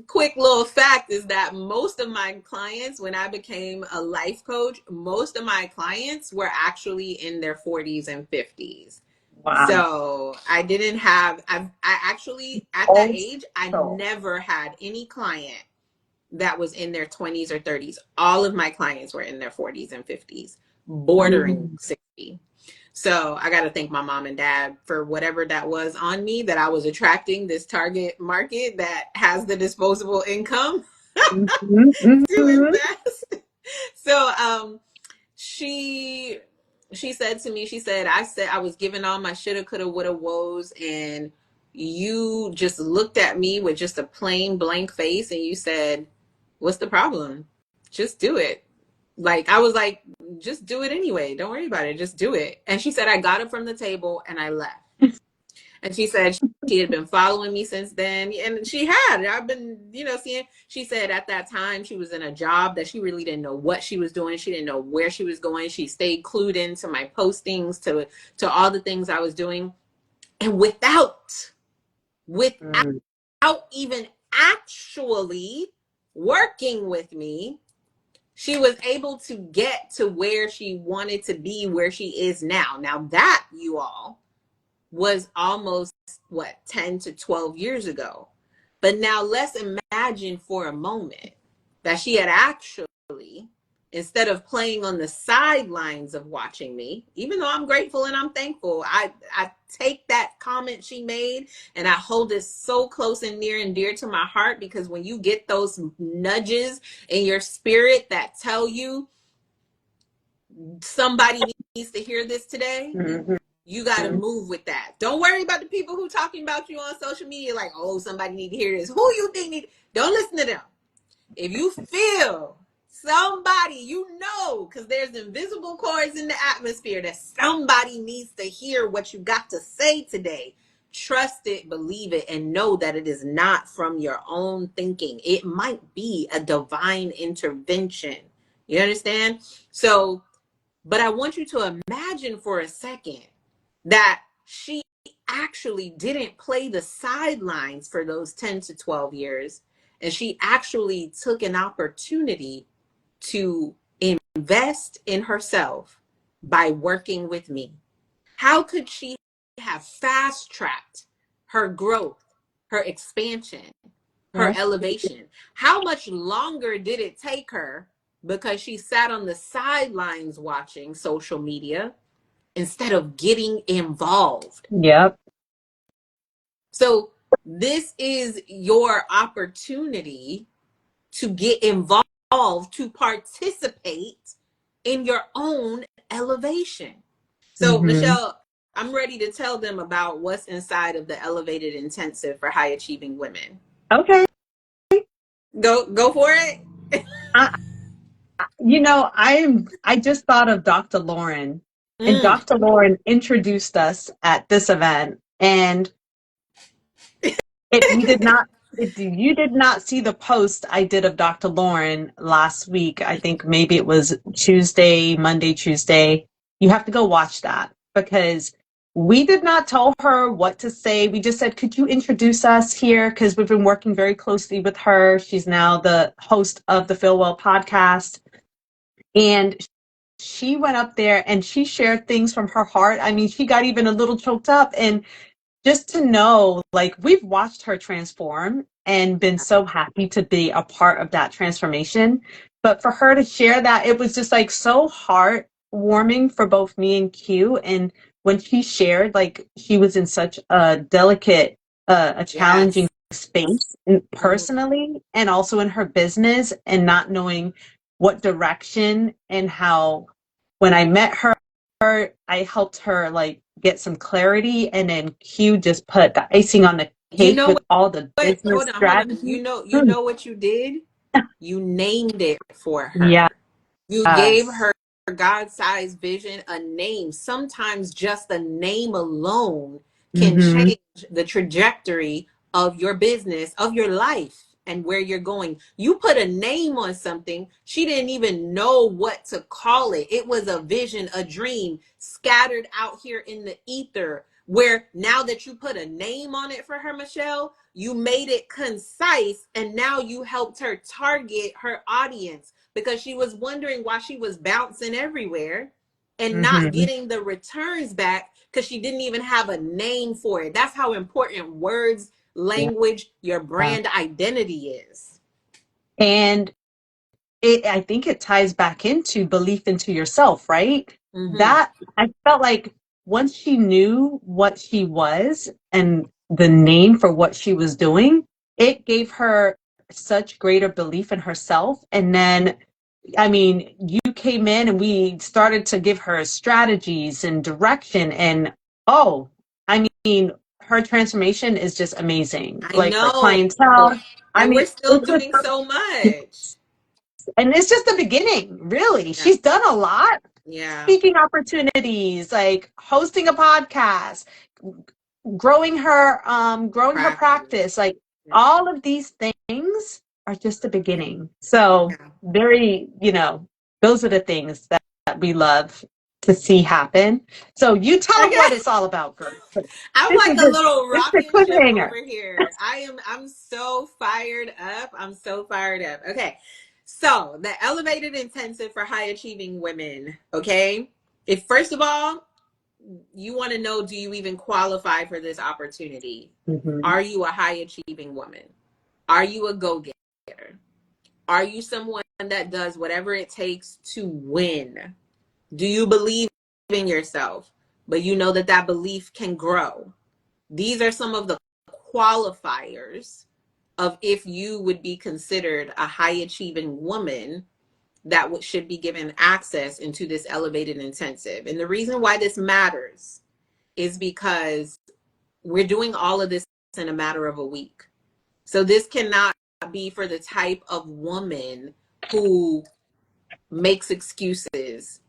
Quick little fact is that most of my clients, when I became a life coach, most of my clients were actually in their 40s and 50s. Wow. So I didn't have, I actually, at that Old age, I soul. never had any client that was in their 20s or 30s. All of my clients were in their 40s and 50s, bordering Mm. 60. So I got to thank my mom and dad for whatever that was on me, that I was attracting this target market that has the disposable income Mhm, to mhm. invest. So she said to me, she said I was giving all my shoulda coulda woulda woes, and you just looked at me with just a plain blank face and you said, what's the problem? Just do it. Like, I was like, just do it anyway, don't worry about it, just do it. And she said I got up from the table and I left. And she said she had been following me since then. And she had. I've been, you know, seeing. She said at that time she was in a job that she really didn't know what she was doing. She didn't know where she was going. She stayed clued into my postings, to all the things I was doing. And without Mm. even actually working with me, she was able to get to where she wanted to be, where she is now. Now that, you all, was almost what, 10 to 12 years ago. But now let's imagine for a moment that she had actually, instead of playing on the sidelines of watching me, even though I'm grateful and I'm thankful, I take that comment she made and I hold it so close and near and dear to my heart, because when you get those nudges in your spirit that tell you somebody needs to hear this today, Mhm. you got to move with that. Don't worry about the people who talking about you on social media like, oh, somebody need to hear this. Who you think need? Don't listen to them. If you feel somebody, you know, because there's invisible cords in the atmosphere that somebody needs to hear what you got to say today. Trust it, believe it, and know that it is not from your own thinking. It might be a divine intervention. You understand? So, but I want you to imagine for a second that she actually didn't play the sidelines for those 10 to 12 years. And she actually took an opportunity to invest in herself by working with me. How could she have fast tracked her growth, her expansion, her Mhm. elevation? How much longer did it take her because she sat on the sidelines watching social media instead of getting involved? Yep. So this is your opportunity to get involved, to participate in your own elevation. So Mhm. Michelle, I'm ready to tell them about what's inside of the Elevated Intensive for High Achieving Women. Okay. Go for it. I, I just thought of Dr. Lauren, and Mm. Dr. Lauren introduced us at this event. And if you did not, if you did not see the post I did of Dr. Lauren last week, I think maybe it was Monday, Tuesday, you have to go watch that, because we did not tell her what to say. We just said, could you introduce us here? Because we've been working very closely with her. She's now the host of the Feel Well podcast. And she went up there and she shared things from her heart. I mean, she got even a little choked up. And just to know, like, we've watched her transform and been so happy to be a part of that transformation. But for her to share that, it was just like so heartwarming for both me and Q. And when she shared, like, she was in such a delicate, a challenging Yes. space Mhm. personally and also in her business, and not knowing what direction, and how when I met her, I helped her like get some clarity, and then Q just put the icing on the You cake know with what? all the business Hold on. strategy. You Mm. know what you did? You named it for Yes. her. You gave her God-sized vision a name. Sometimes just the name alone can Mm-hmm. change the trajectory of your business, of your life, and where you're going. You put a name on something. She didn't even know what to call it. It was a vision, a dream scattered out here in the ether. Where now that you put a name on it for her, Michelle, you made it concise, and now you helped her target her audience, because she was wondering why she was bouncing everywhere and not Mm-hmm. getting the returns back, because she didn't even have a name for it. That's how important words, Yeah. language, your brand identity is. And I think it ties back into belief into yourself, right? Mm-hmm. That I felt like once she knew what she was and the name for what she was doing, it gave her such greater belief in herself. And then, I mean, you came in and we started to give her strategies and direction. And oh, I mean, her transformation is just amazing. I Like her know. clientele. I And we're mean, still doing so much. and it's just the beginning, really. Yeah. She's done a lot. Yeah. Speaking opportunities, like hosting a podcast, growing her Practice. practice, like Yeah. all of these things are just the beginning. So Yeah. very, those are the things that we love to see happen. So you tell them what Okay. it's all about, girl. I'm This like is a little this is the rocket ship cliffhanger. over here. I'm so fired up. I'm so fired up. Okay. So the elevated intensive for high achieving women. Okay. If first of all, you want to know, do you even qualify for this opportunity? Mhm. Are you a high achieving woman? Are you a go-getter? Are you someone that does whatever it takes to win? Do you believe in yourself, but you know that that belief can grow? These are some of the qualifiers of if you would be considered a high achieving woman that should be given access into this elevated intensive. And the reason why this matters is because we're doing all of this in a matter of a week. So this cannot be for the type of woman who makes excuses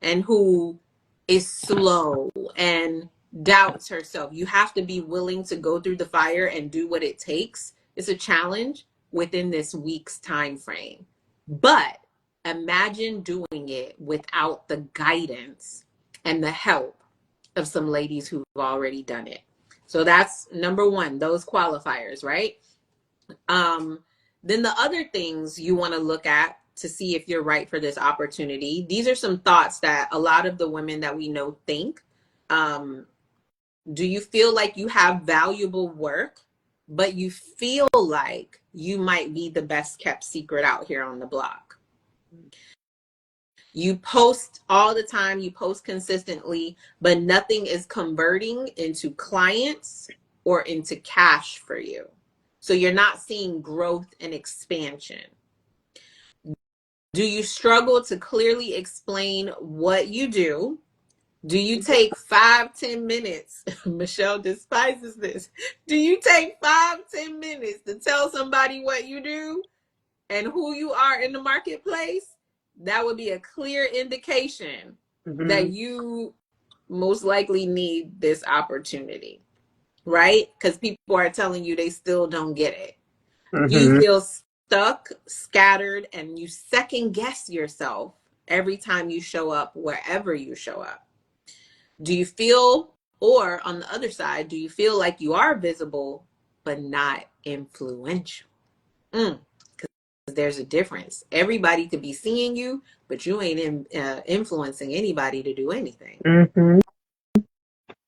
and who is slow and doubts herself. You have to be willing to go through the fire and do what it takes. It's a challenge within this week's time frame. But imagine doing it without the guidance and the help of some ladies who've already done it. So that's number one, those qualifiers, right? Um, then the other things you want to look at to see if you're right for this opportunity. These are some thoughts that a lot of the women that we know think. Um, do you feel like you have valuable work, but you feel like you might be the best kept secret out here on the block? You post all the time, you post consistently, but nothing is converting into clients or into cash for you. So you're not seeing growth and expansion. Do you struggle to clearly explain what you do? Do you take 5, 10 minutes? Michelle despises this. Do you take 5, 10 minutes to tell somebody what you do? and who you are in the marketplace, that would be a clear indication that you most likely need this opportunity, right? Because people are telling you they still don't get it. You feel stuck, scattered, and you second guess yourself every time you show up wherever you show up. Do you feel, or on the other side, do you feel like you are visible but not influential? Because there's a difference. Everybody could be seeing you, but you ain't influencing anybody to do anything.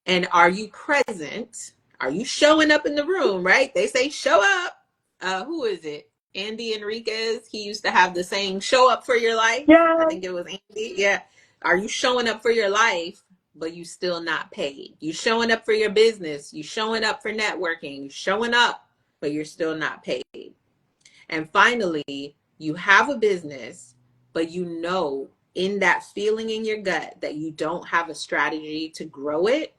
And are you present? Are you showing up in the room, right? They say show up. Who is it? Andy Enriquez. He used to have the saying, show up for your life. I Yeah. think it was Andy. Yeah. Are you showing up for your life, but you still not paid? You showing up for your business. You showing up for networking. You showing up, but you're still not paid. And finally, you have a business, but you know in that feeling in your gut that you don't have a strategy to grow it.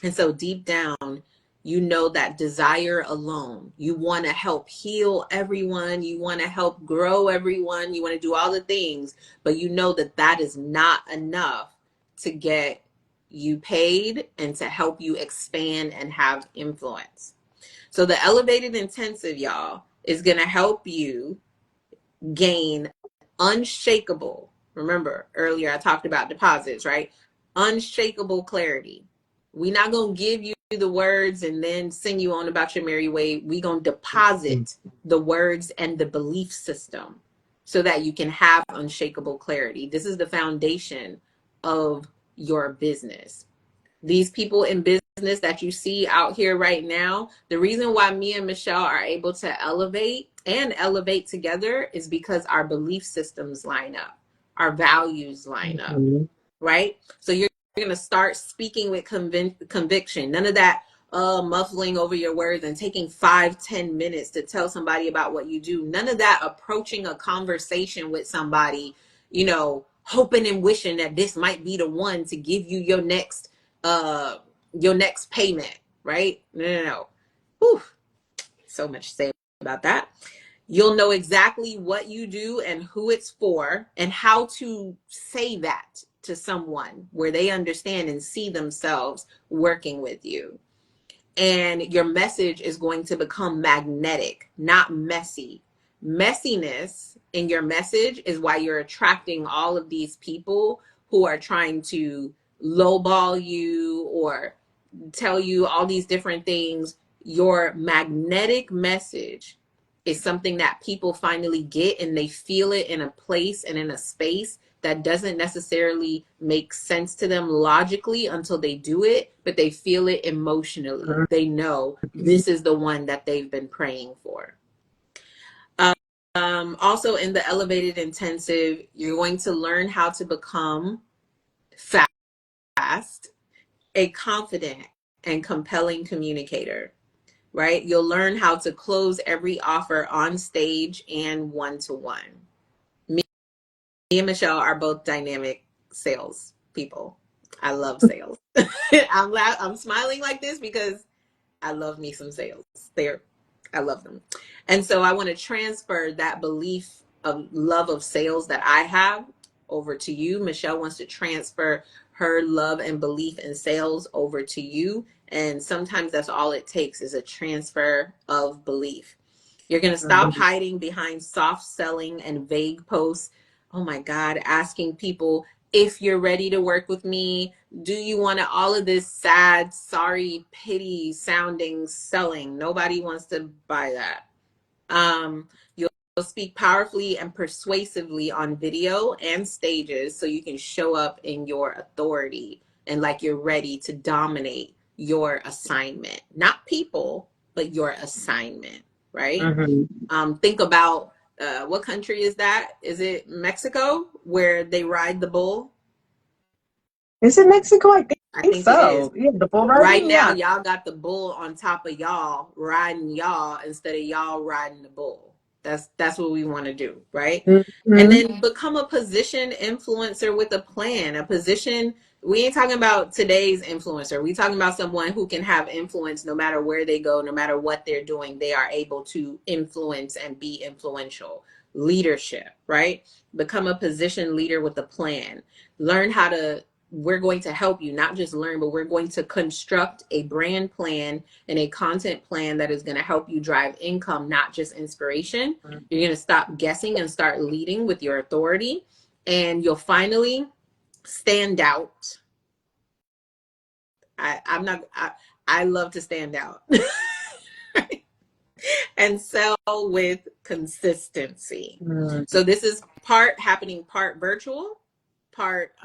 And so deep down, you know that desire alone. You want to help heal everyone. You want to help grow everyone. You want to do all the things, but you know that that is not enough to get you paid and to help you expand and have influence. So the elevated intensive, y'all, is going to help you gain unshakable. Remember earlier I talked about deposits, right? Unshakable clarity. We're not going to give you the words and then send you on about your merry way. We're going to deposit the words and the belief system so that you can have unshakable clarity. This is the foundation of your business. These people in business that you see out here right now, the reason why me and Michelle are able to elevate and elevate together is because our belief systems line up, our values line up, right? So you're going to start speaking with conviction. None of that muffling over your words and taking 5-10 minutes to tell somebody about what you do. None of that approaching a conversation with somebody, you know, hoping and wishing that this might be the one to give you your next payment, right? No. Whew. So much to say about that. You'll know exactly what you do and who it's for and how to say that to someone where they understand and see themselves working with you. And your message is going to become magnetic, not messy. Messiness in your message is why you're attracting all of these people who are trying to lowball you or tell you all these different things. Your magnetic message is something that people finally get and they feel it in a place and in a space that doesn't necessarily make sense to them logically until they do it, but they feel it emotionally. They know this is the one that they've been praying for. Also in the elevated intensive, you're going to learn how to become fast, a confident and compelling communicator, right? You'll learn how to close every offer on stage and one-to-one. Me and Michelle are both dynamic sales people. I love sales. I'm smiling like this because I love me some sales. I love them. And so I want to transfer that belief of love of sales that I have over to you. Michelle wants to transfer her love and belief in sales over to you. And sometimes that's all it takes is a transfer of belief. You're going to stop hiding behind soft selling and vague posts. Oh my God, asking people if you're ready to work with me. Do you want to, all of this sad, sorry, pity sounding selling? Nobody wants to buy that. You'll speak powerfully and persuasively on video and stages so you can show up in your authority and like you're ready to dominate your assignment. Not people, but your assignment, right? Think about what country is that? Is it Mexico where they ride the bull? Is it Mexico? I I think think it is. so. Yeah, the bull Right riding. now, Yeah. y'all got the bull on top of y'all, riding y'all instead of y'all riding the bull. That's what we want to do, right? And then become a position influencer with a plan. A position, we ain't talking about today's influencer. We talking about someone who can have influence no matter where they go, no matter what they're doing, they are able to influence and be influential. leadership, right? Become a position leader with a plan. Learn how to, we're going to help you not just learn, but we're going to construct a brand plan and a content plan that is going to help you drive income, not just inspiration. You're going to stop guessing and start leading with your authority, and you'll finally stand out. I love to stand out. And sell with consistency. So this is part happening, part virtual, part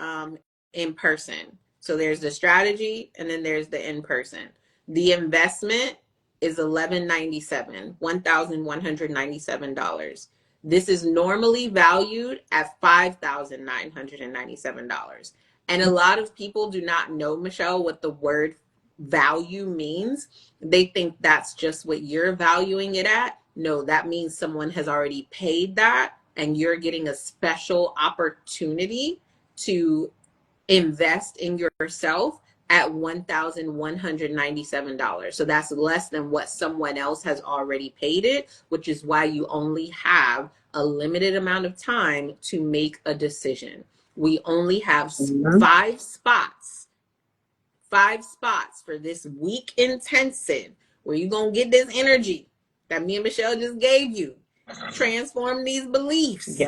in person. So there's the strategy and then there's the in person. The investment is $1,197. This is normally valued at $5,997. And a lot of people do not know, Michelle, what the word value means. They think that's just what you're valuing it at. No, that means someone has already paid that and you're getting a special opportunity to invest in yourself at $1,197. So that's less than what someone else has already paid it, which is why you only have a limited amount of time to make a decision. We only have 5 spots for this week intensive where you're going to get this energy that me and Michelle just gave you. Transform these beliefs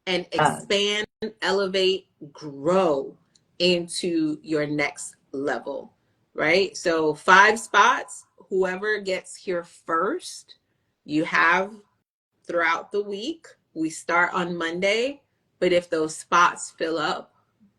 and expand, elevate, grow into your next level, right? So 5 spots, whoever gets here first, you have throughout the week. We start on Monday, but if those spots fill up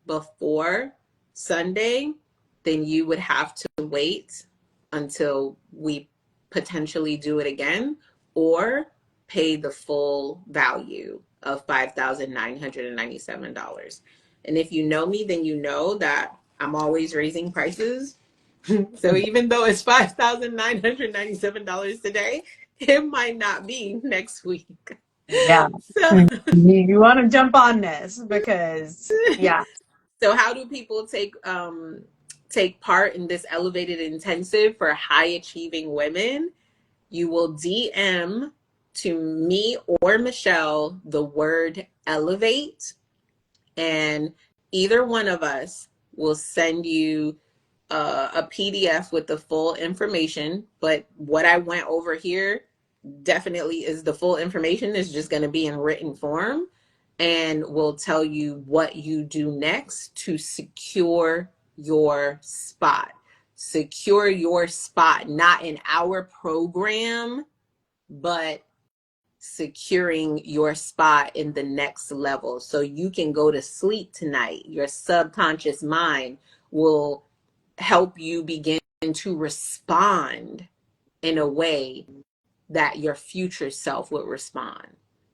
before Sunday, then you would have to wait until we potentially do it again, or pay the full value of $5,997. And if you know me, then you know that I'm always raising prices. So even though it's $5,997 today, it might not be next week. Yeah. So you want to jump on this because, yeah. So how do people take part in this elevated intensive for high achieving women? You will DM to me or Michelle the word elevate, and either one of us will send you a PDF with the full information. But what I went over here definitely is the full information. Is just going to be in written form, and will tell you what you do next to secure your spot. Secure your spot, not in our program, but securing your spot in the next level so you can go to sleep tonight. Your subconscious mind will help you begin to respond in a way that your future self would respond.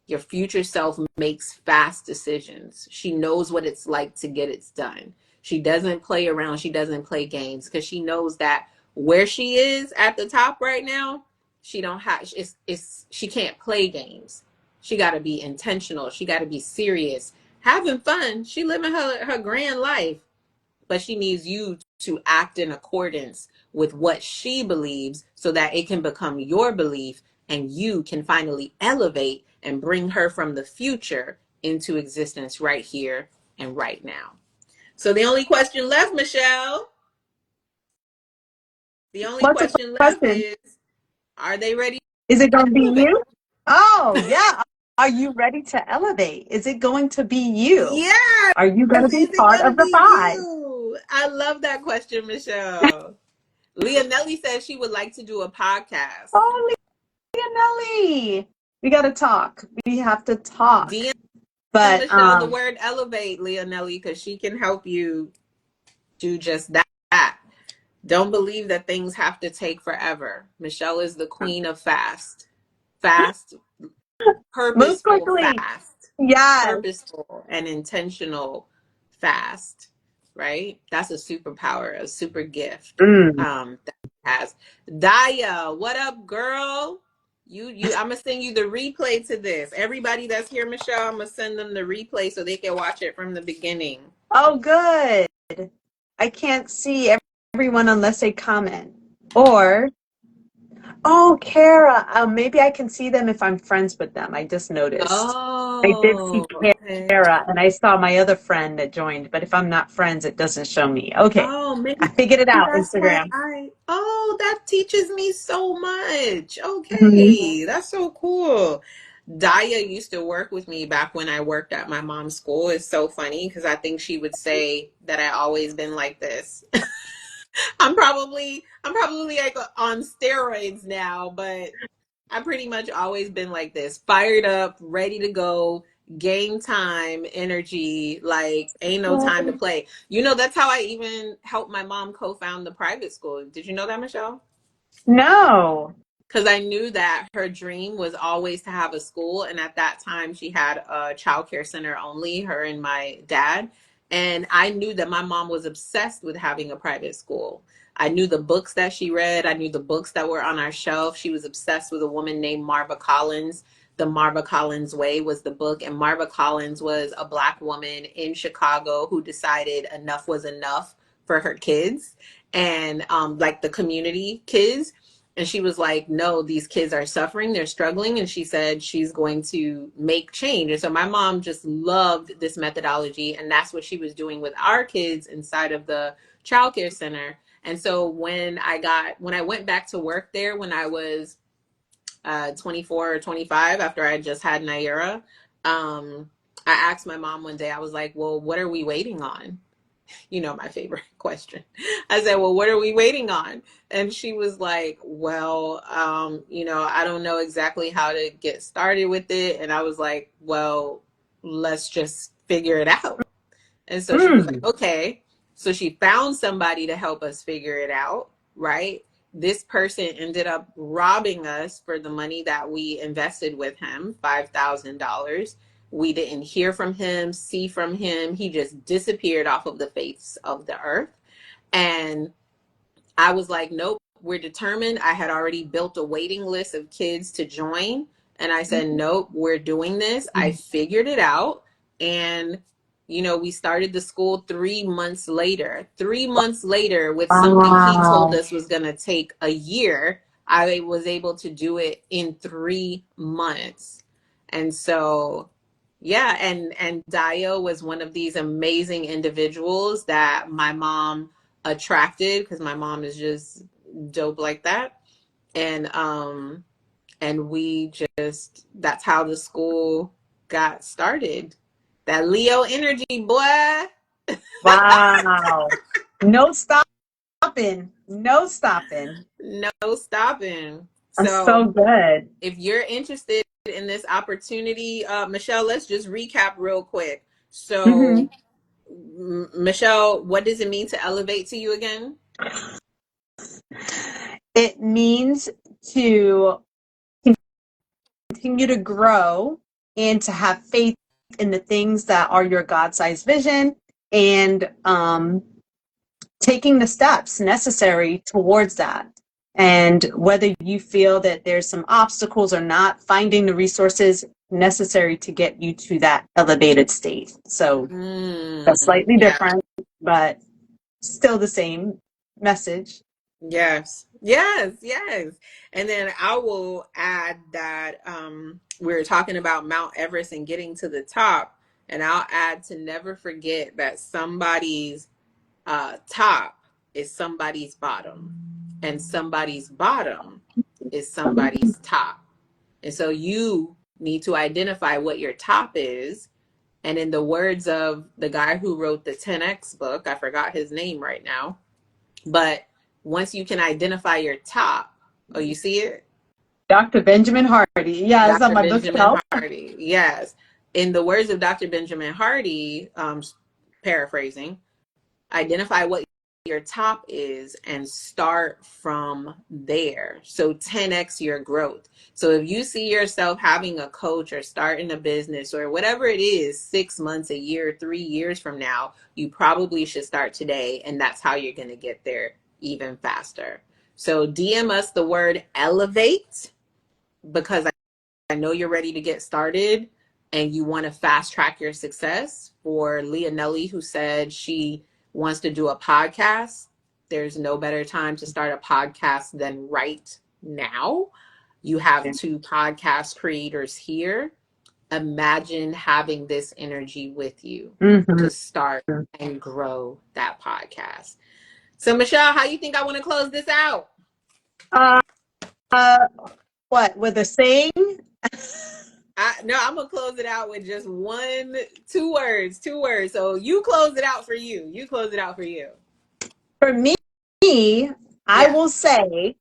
Your future self makes fast decisions. She knows what it's like to get it done. She doesn't play around. She doesn't play games because she knows that where she is at the top right now, she don't have she can't play games. She got to be intentional. She got to be serious, having fun. She living her grand life, but she needs you to act in accordance with what she believes so that it can become your belief and you can finally elevate and bring her from the future into existence right here and right now. So the only question left, Michelle, the only What's the question left question? is, are they ready Is it going to to be elevate? you? Oh, yeah. Are you ready to elevate? Is it going to be you? Yeah. Are you going to be Is it part going to of the be 5? you? I love that question, Michelle. Leonelli says she would like to do a podcast. Oh, Leonelli. We got to talk. We have to talk. DM But Michelle the word elevate, Leonelli, because she can help you do just that. Don't believe that things have to take forever. Michelle is the queen of fast. Fast, move purposeful quickly. fast. Yes. Purposeful and intentional fast, right? That's a superpower, a super gift that has. Daya, what up, girl? I'm gonna send you the replay to this. Everybody that's here, Michelle, I'm gonna send them the replay so they can watch it from the beginning. Oh, good. I can't see everyone unless they comment. Or Oh, Kara. Maybe I can see them if I'm friends with them. I just noticed. I did see Oh, okay. Kara, and I saw my other friend that joined, but if I'm not friends, it doesn't show me. Okay. Oh, I maybe figured it out, that's why Instagram. oh, that teaches me so much. Mhm. Okay, that's so cool. Daya used to work with me back when I worked at my mom's school. It's so funny because I think she would say that I always been like this. I'm probably like on steroids now, but I've pretty much always been like this, fired up, ready to go, game time, energy, like ain't no time to play. You know, that's how I even helped my mom co-found the private school. Did you know that, Michelle? No. Because I knew that her dream was always to have a school. And at that time, she had a childcare center only, her and my dad. And I knew that my mom was obsessed with having a private school. I knew the books that she read, I knew the books that were on our shelf. She was obsessed with a woman named Marva Collins. The Marva Collins Way was the book. And Marva Collins was a Black woman in Chicago who decided enough was enough for her kids and like the community kids, and she was like, no, these kids are suffering, they're struggling, and she said she's going to make change. And so my mom just loved this methodology, and that's what she was doing with our kids inside of the childcare center. And so when I went back to work there when I was 24 or 25, after I just had Naira, I asked my mom one day, I was like, well, what are we waiting on? You know, my favorite question. I said, well, what are we waiting on? And she was like, well, I don't know exactly how to get started with it. And I was like, well, let's just figure it out. And so she was like, Hmm. okay. So she found somebody to help us figure it out, right? This person ended up robbing us for the money that we invested with him, $5,000. We didn't hear from him, see from him. He just disappeared off of the face of the earth. And I was like, nope, we're determined. I had already built a waiting list of kids to join. And I said, nope, we're doing this. I figured it out. And, we started the school 3 months later. 3 months later, with something he told Wow. us was going to take a year, I was able to do it in 3 months. And so, yeah, and Dio was one of these amazing individuals that my mom attracted because my mom is just dope like that. And we just that's how the school got started. That Leo energy, boy. Wow. No stopping. No stopping. No stopping. That's So so good. if you're interested in this opportunity, Michelle, let's just recap real quick. Hmm. So Michelle, what does it mean to elevate to you again? It means to continue to grow and to have faith in the things that are your God-sized vision and taking the steps necessary towards that. And whether you feel that there's some obstacles or not, finding the resources necessary to get you to that elevated state. So that's slightly Yeah. different, but still the same message. Yes, yes, yes. And then I will add that we were talking about Mount Everest and getting to the top, and I'll add to never forget that somebody's top is somebody's bottom, and somebody's bottom is somebody's top. And so you need to identify what your top is. And in the words of the guy who wrote the 10X book, I forgot his name right now, but once you can identify your top, oh, you see it? Dr. Benjamin Hardy. Yeah, it's on Dr. my Benjamin bookshelf. Hardy. Yes. In the words of Dr. Benjamin Hardy, paraphrasing, identify what your top is and start from there. So 10x your growth. So if you see yourself having a coach or starting a business or whatever it is, 6 months, a year, 3 years from now, you probably should start today. And that's how you're going to get there even faster. So DM us the word elevate because I know you're ready to get started and you want to fast track your success. For Leonelli, who said she wants to do a podcast, there's no better time to start a podcast than right now. You have two podcast creators here. Imagine having this energy with you Mm-hmm. to start and grow that podcast. So, Michelle, how you think I want to close this out? Uh, uh, what with a saying? No, I'm gonna close it out with just two words, two words. So you close it out for you. You close it out for you. For me, I Yeah. will say,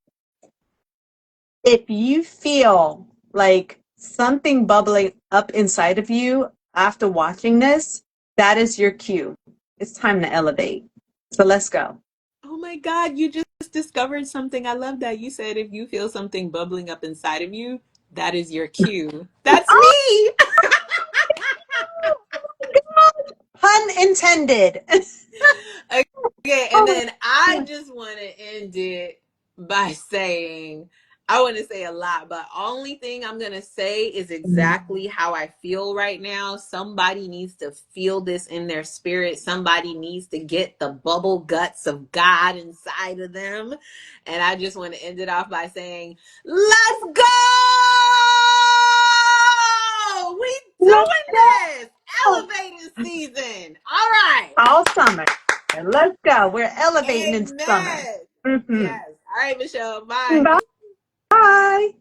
if you feel like something bubbling up inside of you after watching this, that is your cue. It's time to elevate. So let's go. Oh my God, you just discovered something. I love that. You said if you feel something bubbling up inside of you, that is your cue. That's Oh, me. God. Pun intended. Okay, and Oh, then I just want to end it by saying, I want to say a lot, but only thing I'm going to say is exactly how I feel right now. Somebody needs to feel this in their spirit. Somebody needs to get the bubble guts of God inside of them. And I just want to end it off by saying, let's go! We let's doing this! go. Elevating season. All right. All summer. Let's go. We're elevating in summer. Amen. Hmm. Yes. All right, Michelle. Bye. Bye.